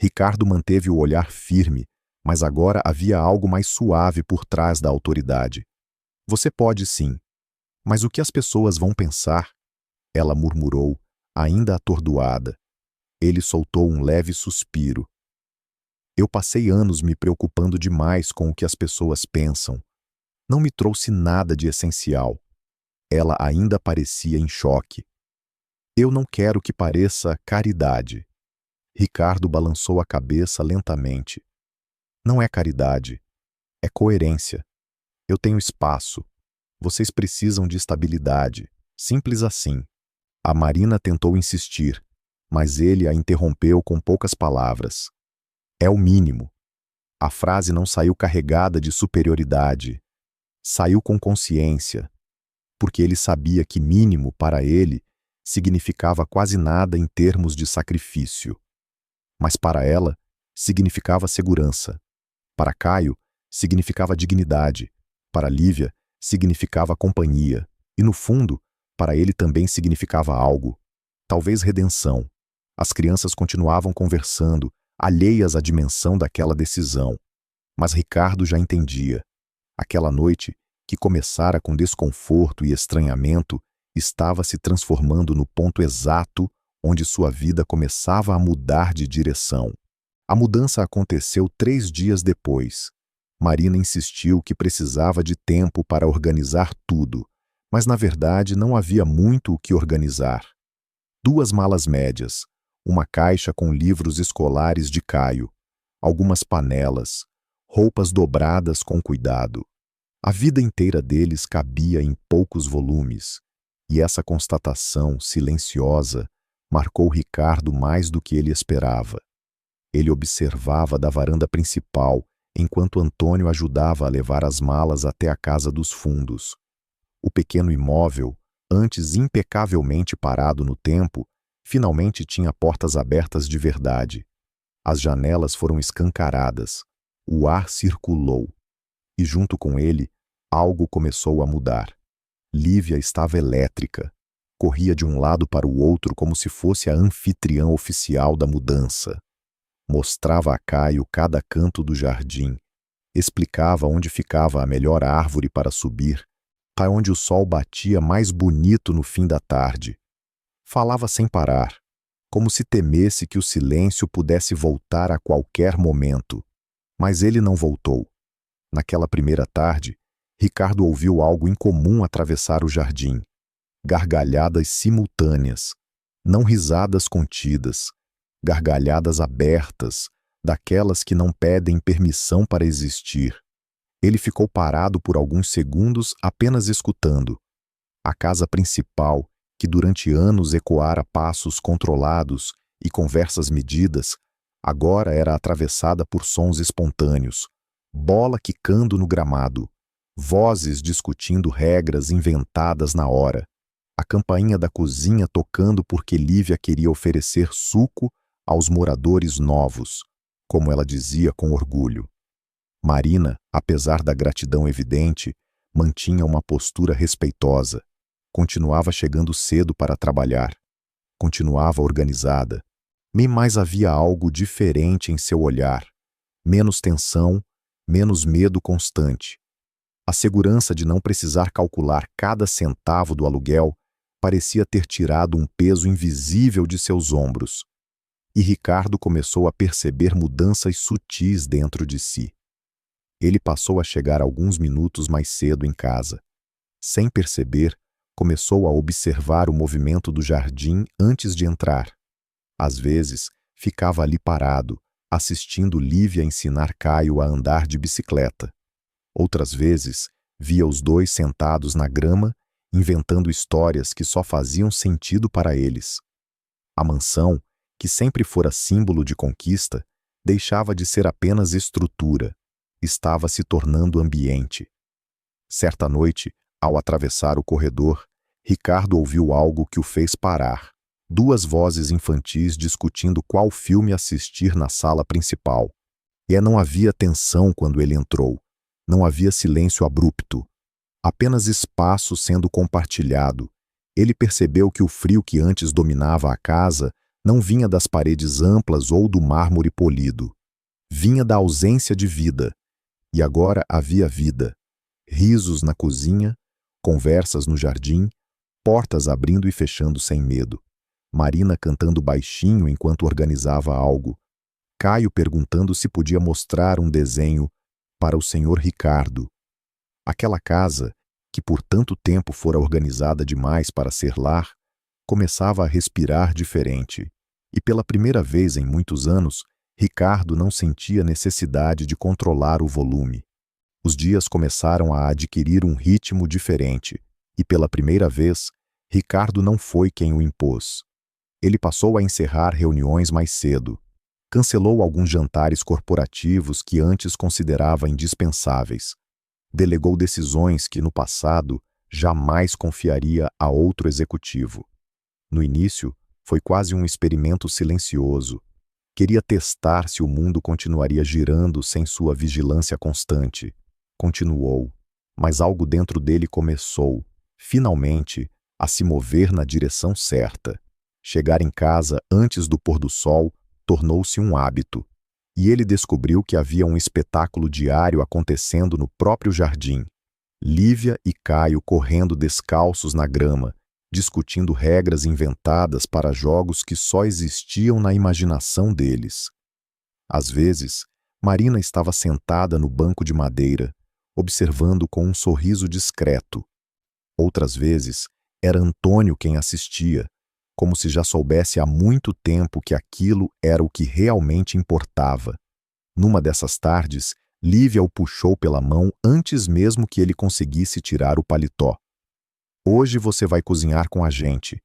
Ricardo manteve o olhar firme, mas agora havia algo mais suave por trás da autoridade. Você pode sim. Mas o que as pessoas vão pensar? Ela murmurou, ainda atordoada. Ele soltou um leve suspiro. Eu passei anos me preocupando demais com o que as pessoas pensam. Não me trouxe nada de essencial. Ela ainda parecia em choque. Eu não quero que pareça caridade. Ricardo balançou a cabeça lentamente. Não é caridade, é coerência. Eu tenho espaço. Vocês precisam de estabilidade. Simples assim. A Marina tentou insistir, mas ele a interrompeu com poucas palavras. É o mínimo. A frase não saiu carregada de superioridade. Saiu com consciência, porque ele sabia que mínimo, para ele, significava quase nada em termos de sacrifício. Mas para ela, significava segurança. Para Caio, significava dignidade. Para Lívia, significava companhia. E, no fundo, para ele também significava algo. Talvez redenção. As crianças continuavam conversando, alheias à dimensão daquela decisão. Mas Ricardo já entendia. Aquela noite, que começara com desconforto e estranhamento, estava se transformando no ponto exato onde sua vida começava a mudar de direção. A mudança aconteceu 3 dias depois. Marina insistiu que precisava de tempo para organizar tudo, mas na verdade não havia muito o que organizar. 2 malas médias, uma caixa com livros escolares de Caio, algumas panelas, roupas dobradas com cuidado. A vida inteira deles cabia em poucos volumes, e essa constatação silenciosa marcou Ricardo mais do que ele esperava. Ele observava da varanda principal, enquanto Antônio ajudava a levar as malas até a casa dos fundos. O pequeno imóvel, antes impecavelmente parado no tempo, finalmente tinha portas abertas de verdade. As janelas foram escancaradas, o ar circulou, e junto com ele, algo começou a mudar. Lívia estava elétrica, corria de um lado para o outro como se fosse a anfitriã oficial da mudança. Mostrava a Caio cada canto do jardim, explicava onde ficava a melhor árvore para subir, para onde o sol batia mais bonito no fim da tarde. Falava sem parar, como se temesse que o silêncio pudesse voltar a qualquer momento. Mas ele não voltou. Naquela primeira tarde, Ricardo ouviu algo incomum atravessar o jardim. Gargalhadas simultâneas, não risadas contidas, gargalhadas abertas, daquelas que não pedem permissão para existir. Ele ficou parado por alguns segundos apenas escutando. A casa principal, que durante anos ecoara passos controlados e conversas medidas, agora era atravessada por sons espontâneos, bola quicando no gramado, vozes discutindo regras inventadas na hora, a campainha da cozinha tocando porque Lívia queria oferecer suco aos moradores novos, como ela dizia com orgulho. Marina, apesar da gratidão evidente, mantinha uma postura respeitosa, continuava chegando cedo para trabalhar, continuava organizada, mas havia algo diferente em seu olhar, menos tensão, menos medo constante. A segurança de não precisar calcular cada centavo do aluguel parecia ter tirado um peso invisível de seus ombros. E Ricardo começou a perceber mudanças sutis dentro de si. Ele passou a chegar alguns minutos mais cedo em casa. Sem perceber, começou a observar o movimento do jardim antes de entrar. Às vezes, ficava ali parado, assistindo Lívia ensinar Caio a andar de bicicleta. Outras vezes, via os dois sentados na grama, inventando histórias que só faziam sentido para eles. A mansão, que sempre fora símbolo de conquista, deixava de ser apenas estrutura, estava se tornando ambiente. Certa noite, ao atravessar o corredor, Ricardo ouviu algo que o fez parar. 2 vozes infantis discutindo qual filme assistir na sala principal. E não havia tensão quando ele entrou. Não havia silêncio abrupto. Apenas espaço sendo compartilhado. Ele percebeu que o frio que antes dominava a casa não vinha das paredes amplas ou do mármore polido. Vinha da ausência de vida. E agora havia vida. Risos na cozinha, conversas no jardim, portas abrindo e fechando sem medo. Marina cantando baixinho enquanto organizava algo. Caio perguntando se podia mostrar um desenho para o senhor Ricardo. Aquela casa, que por tanto tempo fora organizada demais para ser lar, começava a respirar diferente. E pela primeira vez em muitos anos, Ricardo não sentia necessidade de controlar o volume. Os dias começaram a adquirir um ritmo diferente, e pela primeira vez, Ricardo não foi quem o impôs. Ele passou a encerrar reuniões mais cedo. Cancelou alguns jantares corporativos que antes considerava indispensáveis. Delegou decisões que, no passado, jamais confiaria a outro executivo. No início, foi quase um experimento silencioso. Queria testar se o mundo continuaria girando sem sua vigilância constante. Continuou, mas algo dentro dele começou, finalmente, a se mover na direção certa. Chegar em casa antes do pôr do sol tornou-se um hábito, e ele descobriu que havia um espetáculo diário acontecendo no próprio jardim. Lívia e Caio correndo descalços na grama, discutindo regras inventadas para jogos que só existiam na imaginação deles. Às vezes, Marina estava sentada no banco de madeira, observando com um sorriso discreto. Outras vezes, era Antônio quem assistia, como se já soubesse há muito tempo que aquilo era o que realmente importava. Numa dessas tardes, Lívia o puxou pela mão antes mesmo que ele conseguisse tirar o paletó. "Hoje você vai cozinhar com a gente."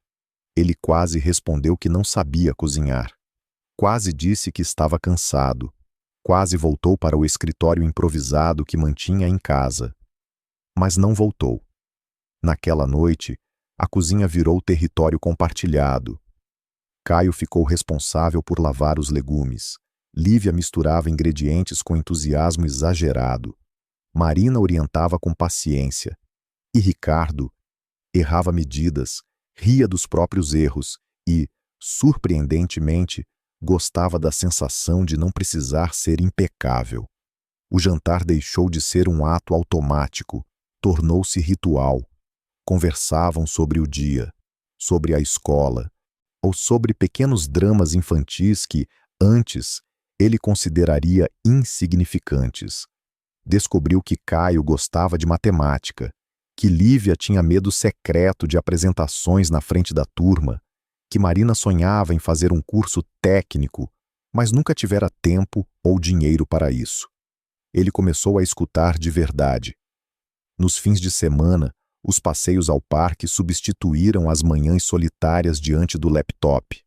Ele quase respondeu que não sabia cozinhar. Quase disse que estava cansado. Quase voltou para o escritório improvisado que mantinha em casa. Mas não voltou. Naquela noite, a cozinha virou território compartilhado. Caio ficou responsável por lavar os legumes. Lívia misturava ingredientes com entusiasmo exagerado. Marina orientava com paciência. E Ricardo errava medidas, ria dos próprios erros e, surpreendentemente, gostava da sensação de não precisar ser impecável. O jantar deixou de ser um ato automático, tornou-se ritual. Conversavam sobre o dia, sobre a escola, ou sobre pequenos dramas infantis que, antes, ele consideraria insignificantes. Descobriu que Caio gostava de matemática, que Lívia tinha medo secreto de apresentações na frente da turma, que Marina sonhava em fazer um curso técnico, mas nunca tivera tempo ou dinheiro para isso. Ele começou a escutar de verdade. Nos fins de semana, os passeios ao parque substituíram as manhãs solitárias diante do laptop.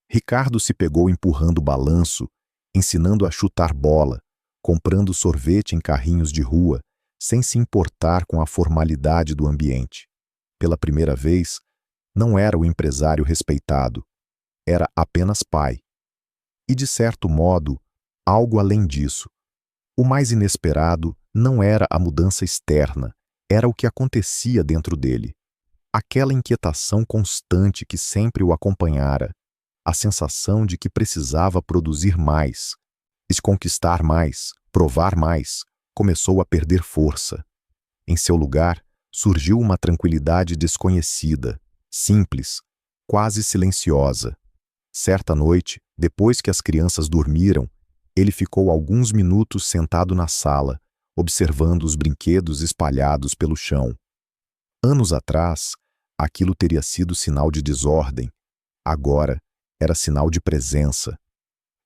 Ricardo se pegou empurrando o balanço, ensinando a chutar bola, comprando sorvete em carrinhos de rua, sem se importar com a formalidade do ambiente. Pela primeira vez, não era o empresário respeitado, era apenas pai. E, de certo modo, algo além disso. O mais inesperado não era a mudança externa, era o que acontecia dentro dele. Aquela inquietação constante que sempre o acompanhara, a sensação de que precisava produzir mais, conquistar mais, provar mais, começou a perder força. Em seu lugar, surgiu uma tranquilidade desconhecida, simples, quase silenciosa. Certa noite, depois que as crianças dormiram, ele ficou alguns minutos sentado na sala, observando os brinquedos espalhados pelo chão. Anos atrás, aquilo teria sido sinal de desordem. Agora, era sinal de presença.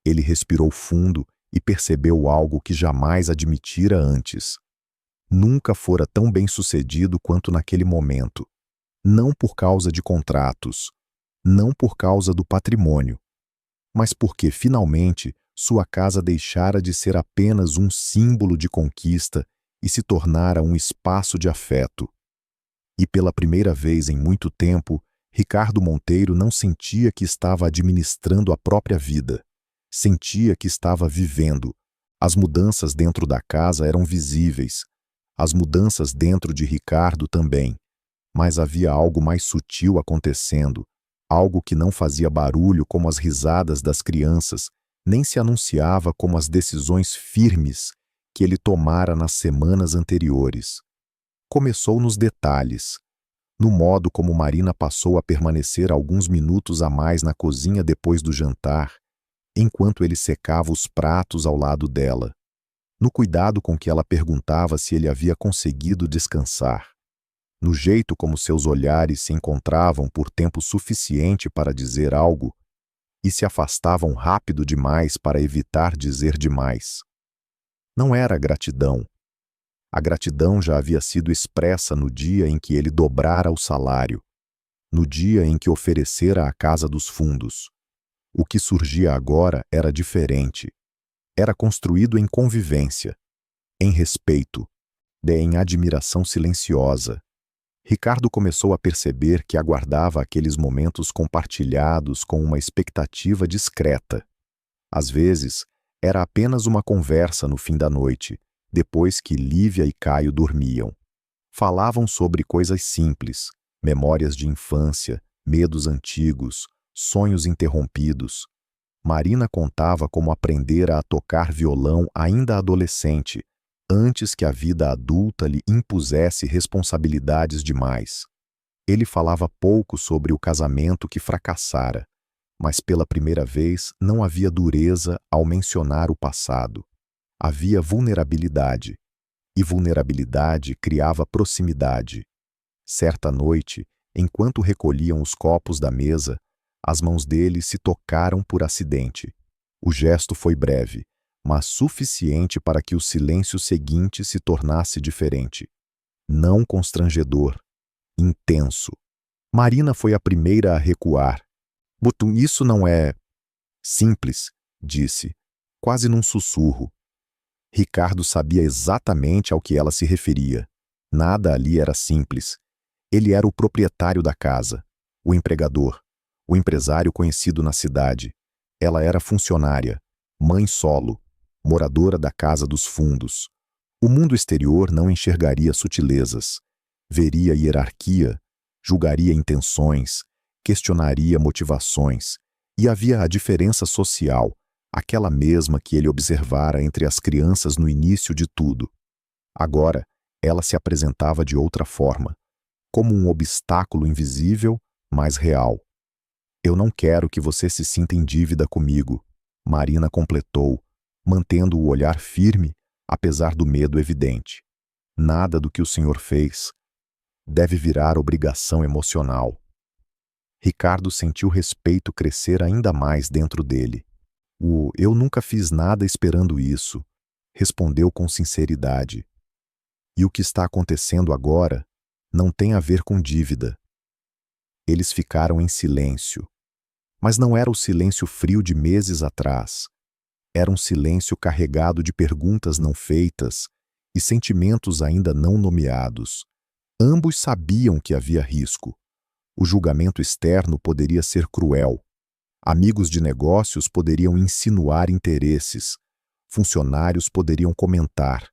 Ele respirou fundo e percebeu algo que jamais admitira antes. Nunca fora tão bem-sucedido quanto naquele momento. Não por causa de contratos, não por causa do patrimônio, mas porque, finalmente, sua casa deixara de ser apenas um símbolo de conquista e se tornara um espaço de afeto. E pela primeira vez em muito tempo, Ricardo Monteiro não sentia que estava administrando a própria vida. Sentia que estava vivendo. As mudanças dentro da casa eram visíveis. As mudanças dentro de Ricardo também. Mas havia algo mais sutil acontecendo, algo que não fazia barulho como as risadas das crianças, nem se anunciava como as decisões firmes que ele tomara nas semanas anteriores. Começou nos detalhes, no modo como Marina passou a permanecer alguns minutos a mais na cozinha depois do jantar, enquanto ele secava os pratos ao lado dela, no cuidado com que ela perguntava se ele havia conseguido descansar, no jeito como seus olhares se encontravam por tempo suficiente para dizer algo e se afastavam rápido demais para evitar dizer demais. Não era gratidão. A gratidão já havia sido expressa no dia em que ele dobrara o salário, no dia em que oferecera a casa dos fundos. O que surgia agora era diferente. Era construído em convivência, em respeito, em admiração silenciosa. Ricardo começou a perceber que aguardava aqueles momentos compartilhados com uma expectativa discreta. Às vezes, era apenas uma conversa no fim da noite, depois que Lívia e Caio dormiam. Falavam sobre coisas simples, memórias de infância, medos antigos, sonhos interrompidos. Marina contava como aprendera a tocar violão ainda adolescente, antes que a vida adulta lhe impusesse responsabilidades demais. Ele falava pouco sobre o casamento que fracassara, mas pela primeira vez não havia dureza ao mencionar o passado. Havia vulnerabilidade, e vulnerabilidade criava proximidade. Certa noite, enquanto recolhiam os copos da mesa, as mãos dele se tocaram por acidente. O gesto foi breve, mas suficiente para que o silêncio seguinte se tornasse diferente. Não constrangedor, intenso. Marina foi a primeira a recuar. Isso não é simples, disse, quase num sussurro. Ricardo sabia exatamente ao que ela se referia. Nada ali era simples. Ele era o proprietário da casa, o empregador, o empresário conhecido na cidade. Ela era funcionária, mãe solo, moradora da casa dos fundos. O mundo exterior não enxergaria sutilezas, veria hierarquia, julgaria intenções, questionaria motivações, e havia a diferença social, aquela mesma que ele observara entre as crianças no início de tudo. Agora, ela se apresentava de outra forma, como um obstáculo invisível, mas real. Eu não quero que você se sinta em dívida comigo, Marina completou, mantendo o olhar firme, apesar do medo evidente. Nada do que o senhor fez deve virar obrigação emocional. Ricardo sentiu respeito crescer ainda mais dentro dele. Eu nunca fiz nada esperando isso, respondeu com sinceridade. E o que está acontecendo agora não tem a ver com dívida. Eles ficaram em silêncio. Mas não era o silêncio frio de meses atrás. Era um silêncio carregado de perguntas não feitas e sentimentos ainda não nomeados. Ambos sabiam que havia risco. O julgamento externo poderia ser cruel. Amigos de negócios poderiam insinuar interesses. Funcionários poderiam comentar.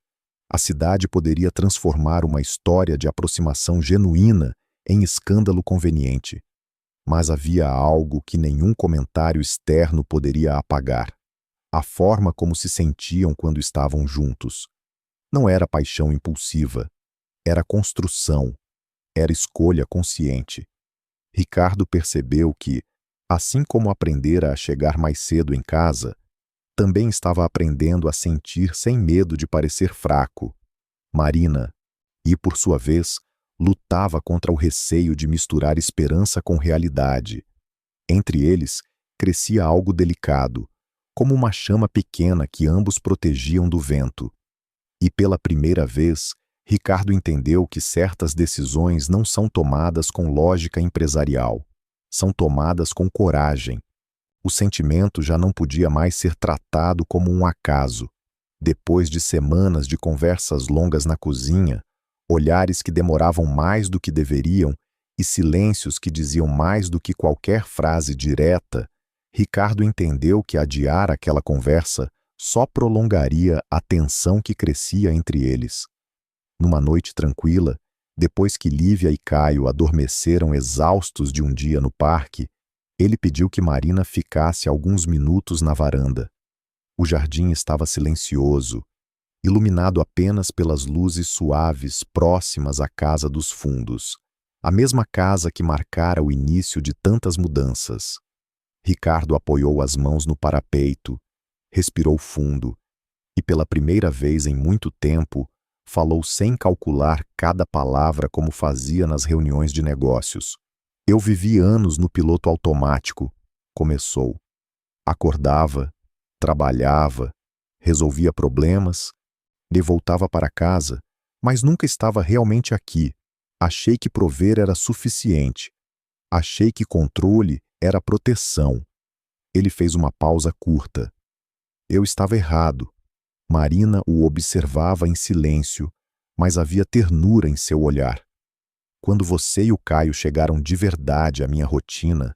A cidade poderia transformar uma história de aproximação genuína em escândalo conveniente. Mas havia algo que nenhum comentário externo poderia apagar. A forma como se sentiam quando estavam juntos. Não era paixão impulsiva. Era construção. Era escolha consciente. Ricardo percebeu que, assim como aprendera a chegar mais cedo em casa, também estava aprendendo a sentir sem medo de parecer fraco. Marina, e por sua vez, lutava contra o receio de misturar esperança com realidade. Entre eles, crescia algo delicado, como uma chama pequena que ambos protegiam do vento. E pela primeira vez, Ricardo entendeu que certas decisões não são tomadas com lógica empresarial, são tomadas com coragem. O sentimento já não podia mais ser tratado como um acaso. Depois de semanas de conversas longas na cozinha, olhares que demoravam mais do que deveriam e silêncios que diziam mais do que qualquer frase direta, Ricardo entendeu que adiar aquela conversa só prolongaria a tensão que crescia entre eles. Numa noite tranquila, depois que Lívia e Caio adormeceram exaustos de um dia no parque, ele pediu que Marina ficasse alguns minutos na varanda. O jardim estava silencioso, iluminado apenas pelas luzes suaves próximas à casa dos fundos, a mesma casa que marcara o início de tantas mudanças. Ricardo apoiou as mãos no parapeito, respirou fundo e, pela primeira vez em muito tempo, Falou sem calcular cada palavra como fazia nas reuniões de negócios. Eu vivi anos no piloto automático. Começou. Acordava, trabalhava, resolvia problemas, e voltava para casa, mas nunca estava realmente aqui. Achei que prover era suficiente. Achei que controle era proteção. Ele fez uma pausa curta. Eu estava errado. Marina o observava em silêncio, mas havia ternura em seu olhar. Quando você e o Caio chegaram de verdade à minha rotina,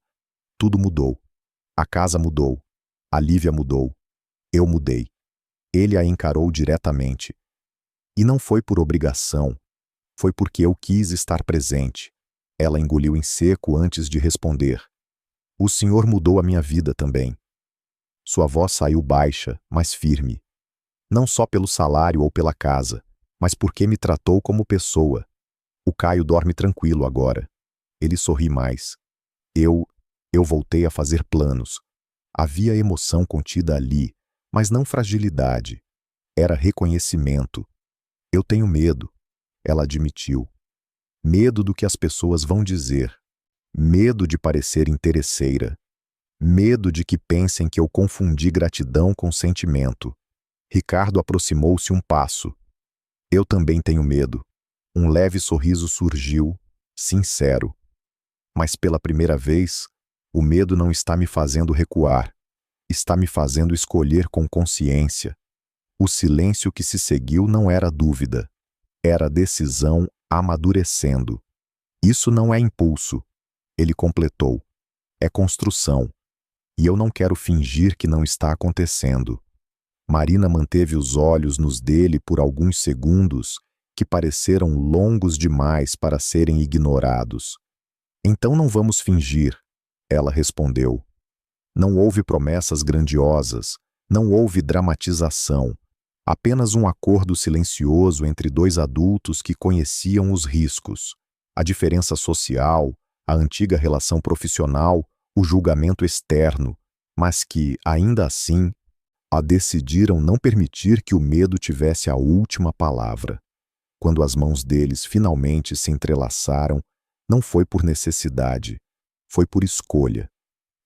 tudo mudou. A casa mudou. A Lívia mudou. Eu mudei. Ele a encarou diretamente. E não foi por obrigação. Foi porque eu quis estar presente. Ela engoliu em seco antes de responder. O senhor mudou a minha vida também. Sua voz saiu baixa, mas firme. Não só pelo salário ou pela casa, mas porque me tratou como pessoa. O Caio dorme tranquilo agora. Ele sorri mais. Eu voltei a fazer planos. Havia emoção contida ali, mas não fragilidade. Era reconhecimento. Eu tenho medo, ela admitiu. Medo do que as pessoas vão dizer. Medo de parecer interesseira. Medo de que pensem que eu confundi gratidão com sentimento. Ricardo aproximou-se um passo. Eu também tenho medo. Um leve sorriso surgiu, sincero. Mas pela primeira vez, o medo não está me fazendo recuar. Está me fazendo escolher com consciência. O silêncio que se seguiu não era dúvida. Era decisão amadurecendo. Isso não é impulso. Ele completou. É construção. E eu não quero fingir que não está acontecendo. Marina manteve os olhos nos dele por alguns segundos, que pareceram longos demais para serem ignorados. Então não vamos fingir, ela respondeu. Não houve promessas grandiosas, não houve dramatização, apenas um acordo silencioso entre dois adultos que conheciam os riscos, a diferença social, a antiga relação profissional, o julgamento externo, mas que, ainda assim, decidiram não permitir que o medo tivesse a última palavra. Quando as mãos deles finalmente se entrelaçaram, não foi por necessidade, foi por escolha.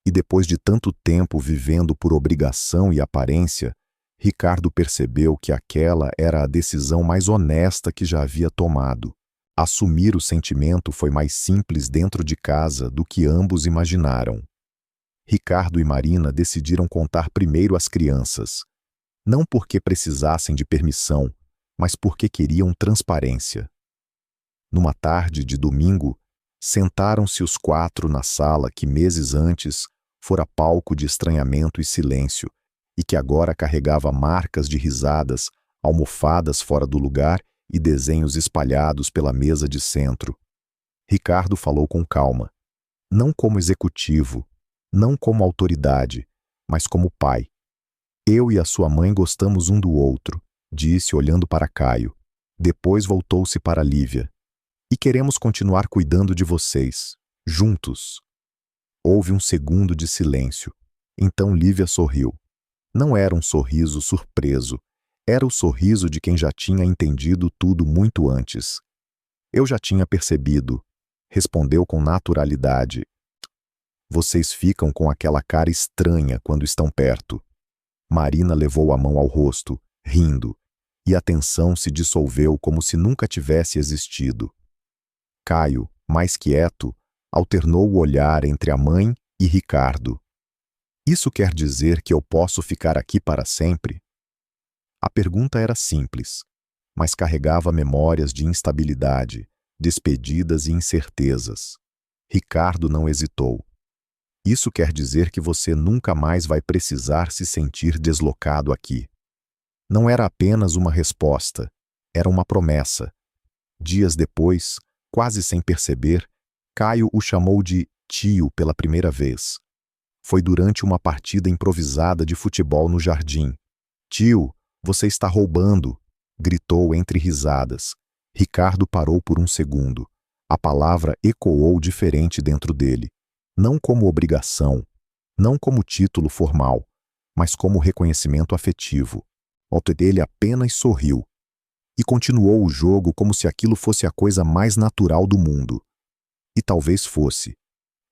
E depois de tanto tempo vivendo por obrigação e aparência, Ricardo percebeu que aquela era a decisão mais honesta que já havia tomado. Assumir o sentimento foi mais simples dentro de casa do que ambos imaginaram. Ricardo e Marina decidiram contar primeiro às crianças. Não porque precisassem de permissão, mas porque queriam transparência. Numa tarde de domingo, sentaram-se os quatro na sala que meses antes fora palco de estranhamento e silêncio, e que agora carregava marcas de risadas, almofadas fora do lugar e desenhos espalhados pela mesa de centro. Ricardo falou com calma, não como executivo, não como autoridade, mas como pai. Eu e a sua mãe gostamos um do outro, disse olhando para Caio. Depois voltou-se para Lívia. E queremos continuar cuidando de vocês, juntos. Houve um segundo de silêncio. Então Lívia sorriu. Não era um sorriso surpreso. Era o sorriso de quem já tinha entendido tudo muito antes. Eu já tinha percebido, respondeu com naturalidade. Vocês ficam com aquela cara estranha quando estão perto. Marina levou a mão ao rosto, rindo, e a tensão se dissolveu como se nunca tivesse existido. Caio, mais quieto, alternou o olhar entre a mãe e Ricardo. Isso quer dizer que eu posso ficar aqui para sempre? A pergunta era simples, mas carregava memórias de instabilidade, despedidas e incertezas. Ricardo não hesitou. Isso quer dizer que você nunca mais vai precisar se sentir deslocado aqui. Não era apenas uma resposta, era uma promessa. Dias depois, quase sem perceber, Caio o chamou de tio pela primeira vez. Foi durante uma partida improvisada de futebol no jardim. Tio, você está roubando, gritou entre risadas. Ricardo parou por um segundo. A palavra ecoou diferente dentro dele. Não como obrigação, não como título formal, mas como reconhecimento afetivo. Ele apenas sorriu. e continuou o jogo como se aquilo fosse a coisa mais natural do mundo. E talvez fosse.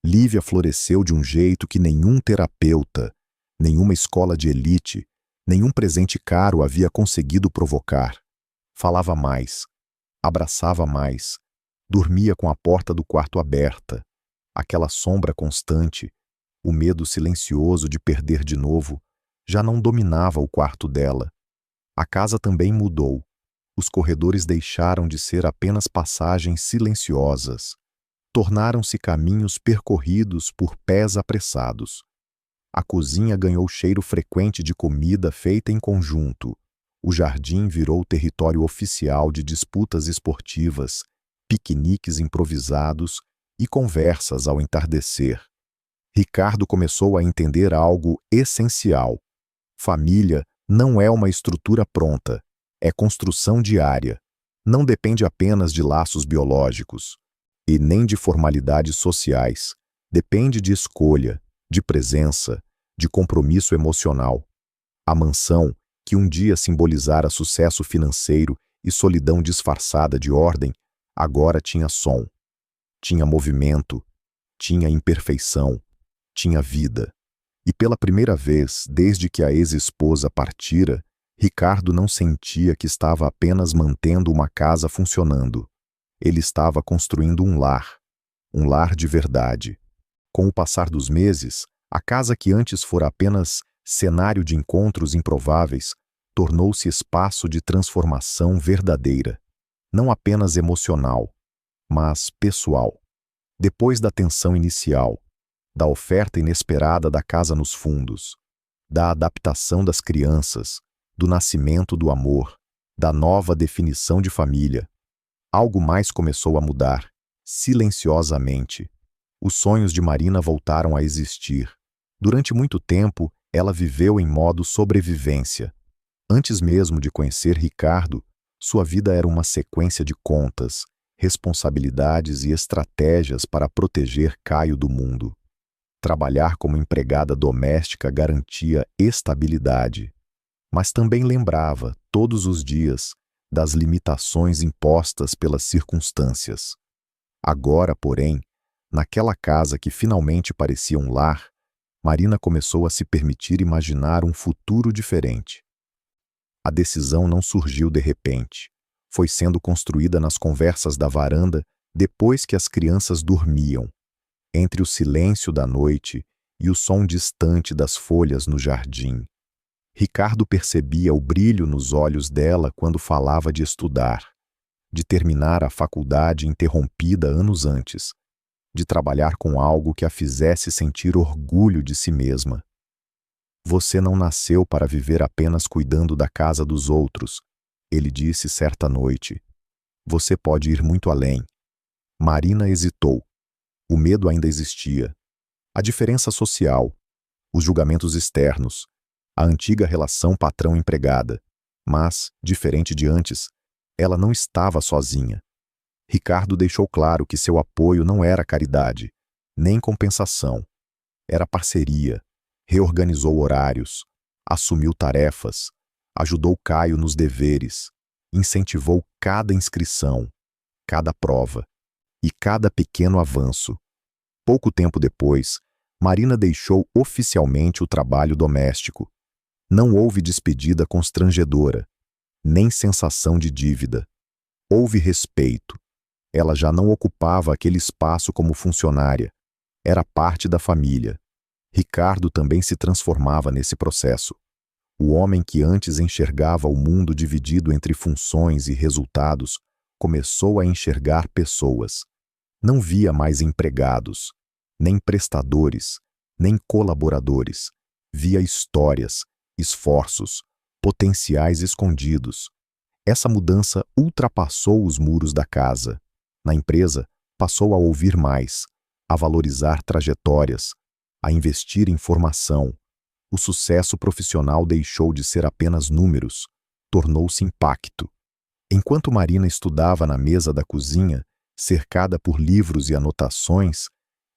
Lívia floresceu de um jeito que nenhum terapeuta, nenhuma escola de elite, nenhum presente caro havia conseguido provocar. Falava mais, abraçava mais, dormia com a porta do quarto aberta, aquela sombra constante, o medo silencioso de perder de novo, já não dominava o quarto dela. A casa também mudou. Os corredores deixaram de ser apenas passagens silenciosas. Tornaram-se caminhos percorridos por pés apressados. A cozinha ganhou cheiro frequente de comida feita em conjunto. O jardim virou território oficial de disputas esportivas, piqueniques improvisados e conversas ao entardecer. Ricardo começou a entender algo essencial. Família não é uma estrutura pronta, é construção diária. Não depende apenas de laços biológicos e nem de formalidades sociais. Depende de escolha, de presença, de compromisso emocional. A mansão, que um dia simbolizara sucesso financeiro e solidão disfarçada de ordem, agora tinha som, tinha movimento, tinha imperfeição, tinha vida. E pela primeira vez, desde que a ex-esposa partira, Ricardo não sentia que estava apenas mantendo uma casa funcionando. Ele estava construindo um lar de verdade. Com o passar dos meses, a casa que antes fora apenas cenário de encontros improváveis, tornou-se espaço de transformação verdadeira. Não apenas emocional, mas pessoal. Depois da tensão inicial, da oferta inesperada da casa nos fundos, da adaptação das crianças, do nascimento do amor, da nova definição de família, algo mais começou a mudar, silenciosamente. Os sonhos de Marina voltaram a existir. Durante muito tempo, ela viveu em modo sobrevivência. Antes mesmo de conhecer Ricardo, sua vida era uma sequência de contas, responsabilidades e estratégias para proteger Caio do mundo. Trabalhar como empregada doméstica garantia estabilidade, mas também lembrava, todos os dias, das limitações impostas pelas circunstâncias. Agora, porém, naquela casa que finalmente parecia um lar, Marina começou a se permitir imaginar um futuro diferente. A decisão não surgiu de repente. Foi sendo construída nas conversas da varanda depois que as crianças dormiam, entre o silêncio da noite e o som distante das folhas no jardim. Ricardo percebia o brilho nos olhos dela quando falava de estudar, de terminar a faculdade interrompida anos antes, de trabalhar com algo que a fizesse sentir orgulho de si mesma. Você não nasceu para viver apenas cuidando da casa dos outros, ele disse certa noite. Você pode ir muito além. Marina hesitou. O medo ainda existia. A diferença social, os julgamentos externos, a antiga relação patrão-empregada. Mas, diferente de antes, ela não estava sozinha. Ricardo deixou claro que seu apoio não era caridade, nem compensação. Era parceria. Reorganizou horários, assumiu tarefas, ajudou Caio nos deveres, incentivou cada inscrição, cada prova e cada pequeno avanço. Pouco tempo depois, Marina deixou oficialmente o trabalho doméstico. Não houve despedida constrangedora, nem sensação de dívida. Houve respeito. Ela já não ocupava aquele espaço como funcionária. Era parte da família. Ricardo também se transformava nesse processo. O homem que antes enxergava o mundo dividido entre funções e resultados começou a enxergar pessoas. Não via mais empregados, nem prestadores, nem colaboradores. Via histórias, esforços, potenciais escondidos. Essa mudança ultrapassou os muros da casa. Na empresa, passou a ouvir mais, a valorizar trajetórias, a investir em formação. O sucesso profissional deixou de ser apenas números, tornou-se impacto. Enquanto Marina estudava na mesa da cozinha, cercada por livros e anotações,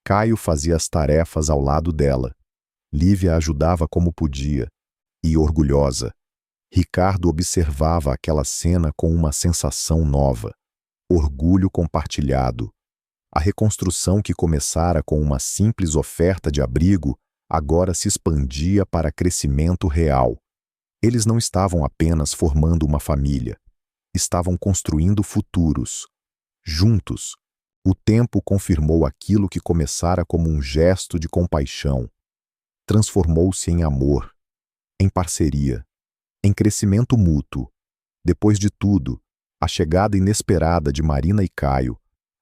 Caio fazia as tarefas ao lado dela. Lívia ajudava como podia, e orgulhosa. Ricardo observava aquela cena com uma sensação nova, orgulho compartilhado. A reconstrução que começara com uma simples oferta de abrigo agora se expandia para crescimento real. Eles não estavam apenas formando uma família, estavam construindo futuros. Juntos, o tempo confirmou aquilo que começara como um gesto de compaixão. Transformou-se em amor, em parceria, em crescimento mútuo. Depois de tudo, a chegada inesperada de Marina e Caio,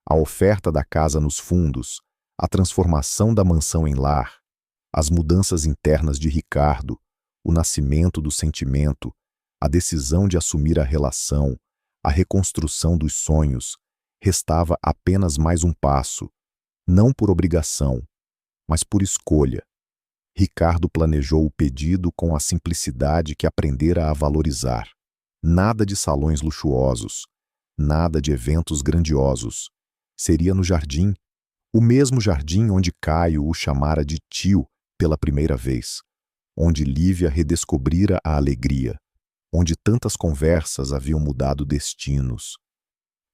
a oferta da casa nos fundos, a transformação da mansão em lar, as mudanças internas de Ricardo, o nascimento do sentimento, a decisão de assumir a relação, a reconstrução dos sonhos, restava apenas mais um passo, não por obrigação, mas por escolha. Ricardo planejou o pedido com a simplicidade que aprendera a valorizar. Nada de salões luxuosos, nada de eventos grandiosos. Seria no jardim, o mesmo jardim onde Caio o chamara de tio pela primeira vez, onde Lívia redescobrira a alegria, onde tantas conversas haviam mudado destinos.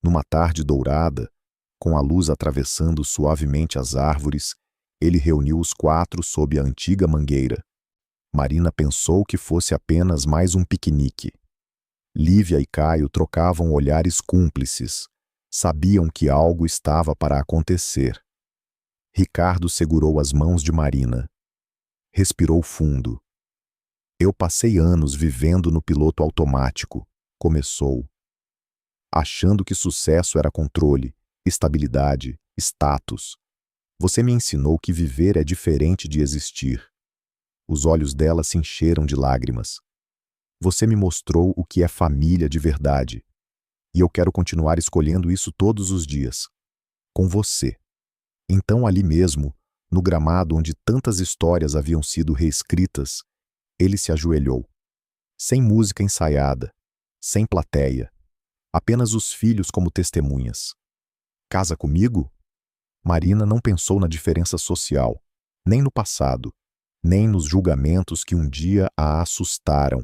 Numa tarde dourada, com a luz atravessando suavemente as árvores, ele reuniu os quatro sob a antiga mangueira. Marina pensou que fosse apenas mais um piquenique. Lívia e Caio trocavam olhares cúmplices. Sabiam que algo estava para acontecer. Ricardo segurou as mãos de Marina. Respirou fundo. Eu passei anos vivendo no piloto automático, começou. Achando que sucesso era controle, estabilidade, status. Você me ensinou que viver é diferente de existir. Os olhos dela se encheram de lágrimas. Você me mostrou o que é família de verdade. E eu quero continuar escolhendo isso todos os dias. Com você. Então ali mesmo, no gramado onde tantas histórias haviam sido reescritas, ele se ajoelhou. Sem música ensaiada, sem plateia. Apenas os filhos como testemunhas. Casa comigo? Marina não pensou na diferença social, nem no passado, nem nos julgamentos que um dia a assustaram.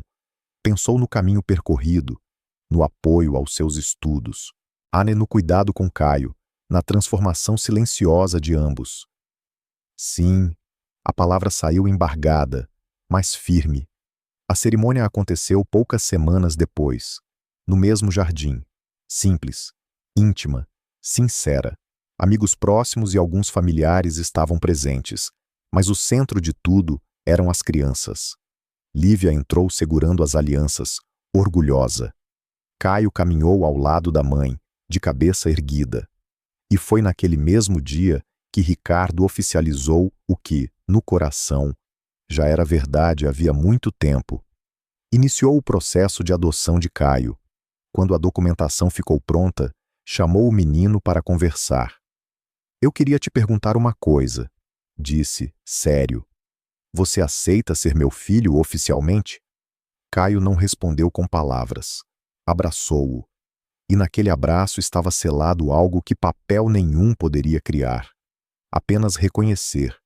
Pensou no caminho percorrido, no apoio aos seus estudos, no cuidado com Caio, na transformação silenciosa de ambos. Sim, a palavra saiu embargada, mas firme. A cerimônia aconteceu poucas semanas depois, no mesmo jardim, simples, íntima, sincera. Amigos próximos e alguns familiares estavam presentes, mas o centro de tudo eram as crianças. Lívia entrou segurando as alianças, orgulhosa. Caio caminhou ao lado da mãe, de cabeça erguida. E foi naquele mesmo dia que Ricardo oficializou o que, no coração, já era verdade havia muito tempo. Iniciou o processo de adoção de Caio. Quando a documentação ficou pronta, chamou o menino para conversar. Eu queria te perguntar uma coisa, disse, sério. Você aceita ser meu filho oficialmente? Caio não respondeu com palavras. Abraçou-o. E naquele abraço estava selado algo que papel nenhum poderia criar. Apenas reconhecer.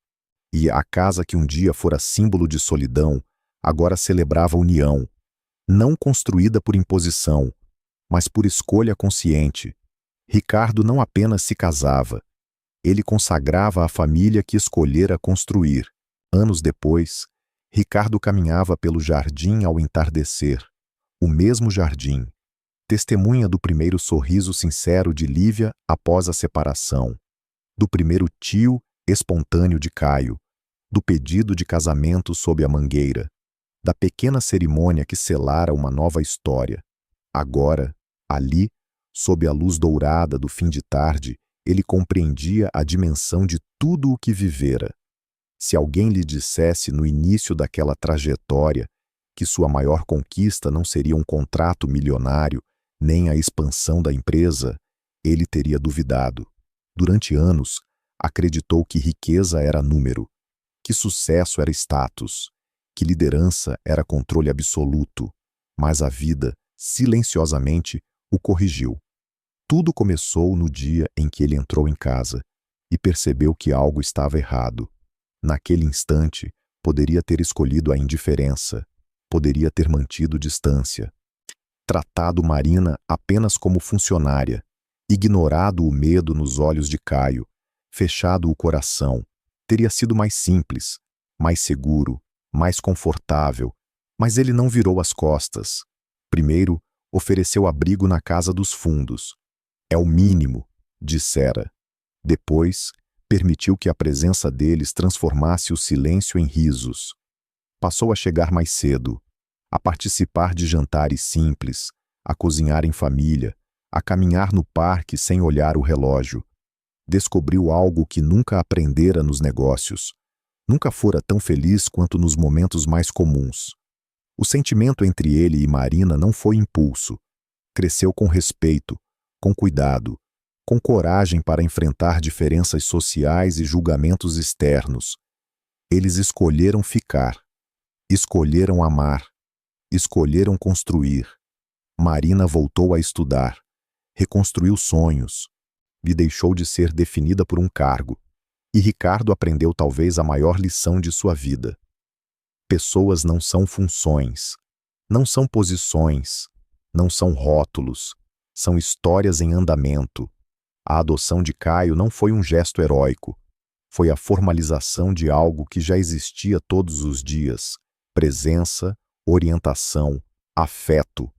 E a casa que um dia fora símbolo de solidão, agora celebrava união, não construída por imposição, mas por escolha consciente. Ricardo não apenas se casava, ele consagrava a família que escolhera construir. Anos depois, Ricardo caminhava pelo jardim ao entardecer, o mesmo jardim, testemunha do primeiro sorriso sincero de Lívia após a separação, do primeiro tio espontâneo de Caio, do pedido de casamento sob a mangueira, da pequena cerimônia que selara uma nova história. Agora, ali, sob a luz dourada do fim de tarde, ele compreendia a dimensão de tudo o que vivera. Se alguém lhe dissesse no início daquela trajetória que sua maior conquista não seria um contrato milionário, nem a expansão da empresa, ele teria duvidado. Durante anos, acreditou que riqueza era número, que sucesso era status, que liderança era controle absoluto, mas a vida, silenciosamente, o corrigiu. Tudo começou no dia em que ele entrou em casa e percebeu que algo estava errado. Naquele instante, poderia ter escolhido a indiferença, Poderia ter mantido distância, tratado Marina apenas como funcionária, ignorado o medo nos olhos de Caio, fechado o coração. Teria sido mais simples, mais seguro, mais confortável, mas ele não virou as costas. Primeiro, ofereceu abrigo na casa dos fundos. É o mínimo, dissera. Depois, permitiu que a presença deles transformasse o silêncio em risos. Passou a chegar mais cedo, a participar de jantares simples, a cozinhar em família, a caminhar no parque sem olhar o relógio. Descobriu algo que nunca aprendera nos negócios. Nunca fora tão feliz quanto nos momentos mais comuns. O sentimento entre ele e Marina não foi impulso. Cresceu com respeito, com cuidado, com coragem para enfrentar diferenças sociais e julgamentos externos. Eles escolheram ficar, escolheram amar, escolheram construir. Marina voltou a estudar, reconstruiu sonhos, e deixou de ser definida por um cargo. E Ricardo aprendeu talvez a maior lição de sua vida. Pessoas não são funções, não são posições, não são rótulos, são histórias em andamento. A adoção de Caio não foi um gesto heróico, foi a formalização de algo que já existia todos os dias: presença, orientação, afeto.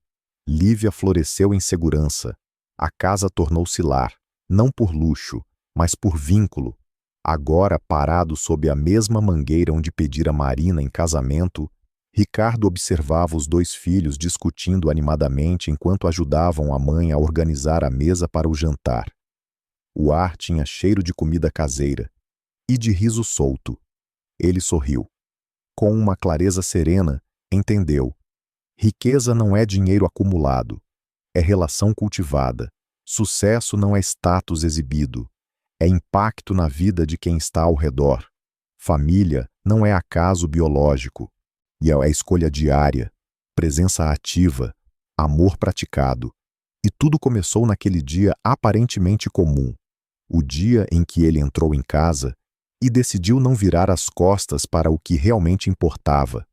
Lívia floresceu em segurança. A casa tornou-se lar, não por luxo, mas por vínculo. Agora, parado sob a mesma mangueira onde pedira Marina em casamento, Ricardo observava os dois filhos discutindo animadamente enquanto ajudavam a mãe a organizar a mesa para o jantar. O ar tinha cheiro de comida caseira e de riso solto. Ele sorriu. Com uma clareza serena, entendeu. Riqueza não é dinheiro acumulado, é relação cultivada. Sucesso não é status exibido, é impacto na vida de quem está ao redor. Família não é acaso biológico, e é escolha diária, presença ativa, amor praticado. E tudo começou naquele dia aparentemente comum, o dia em que ele entrou em casa e decidiu não virar as costas para o que realmente importava.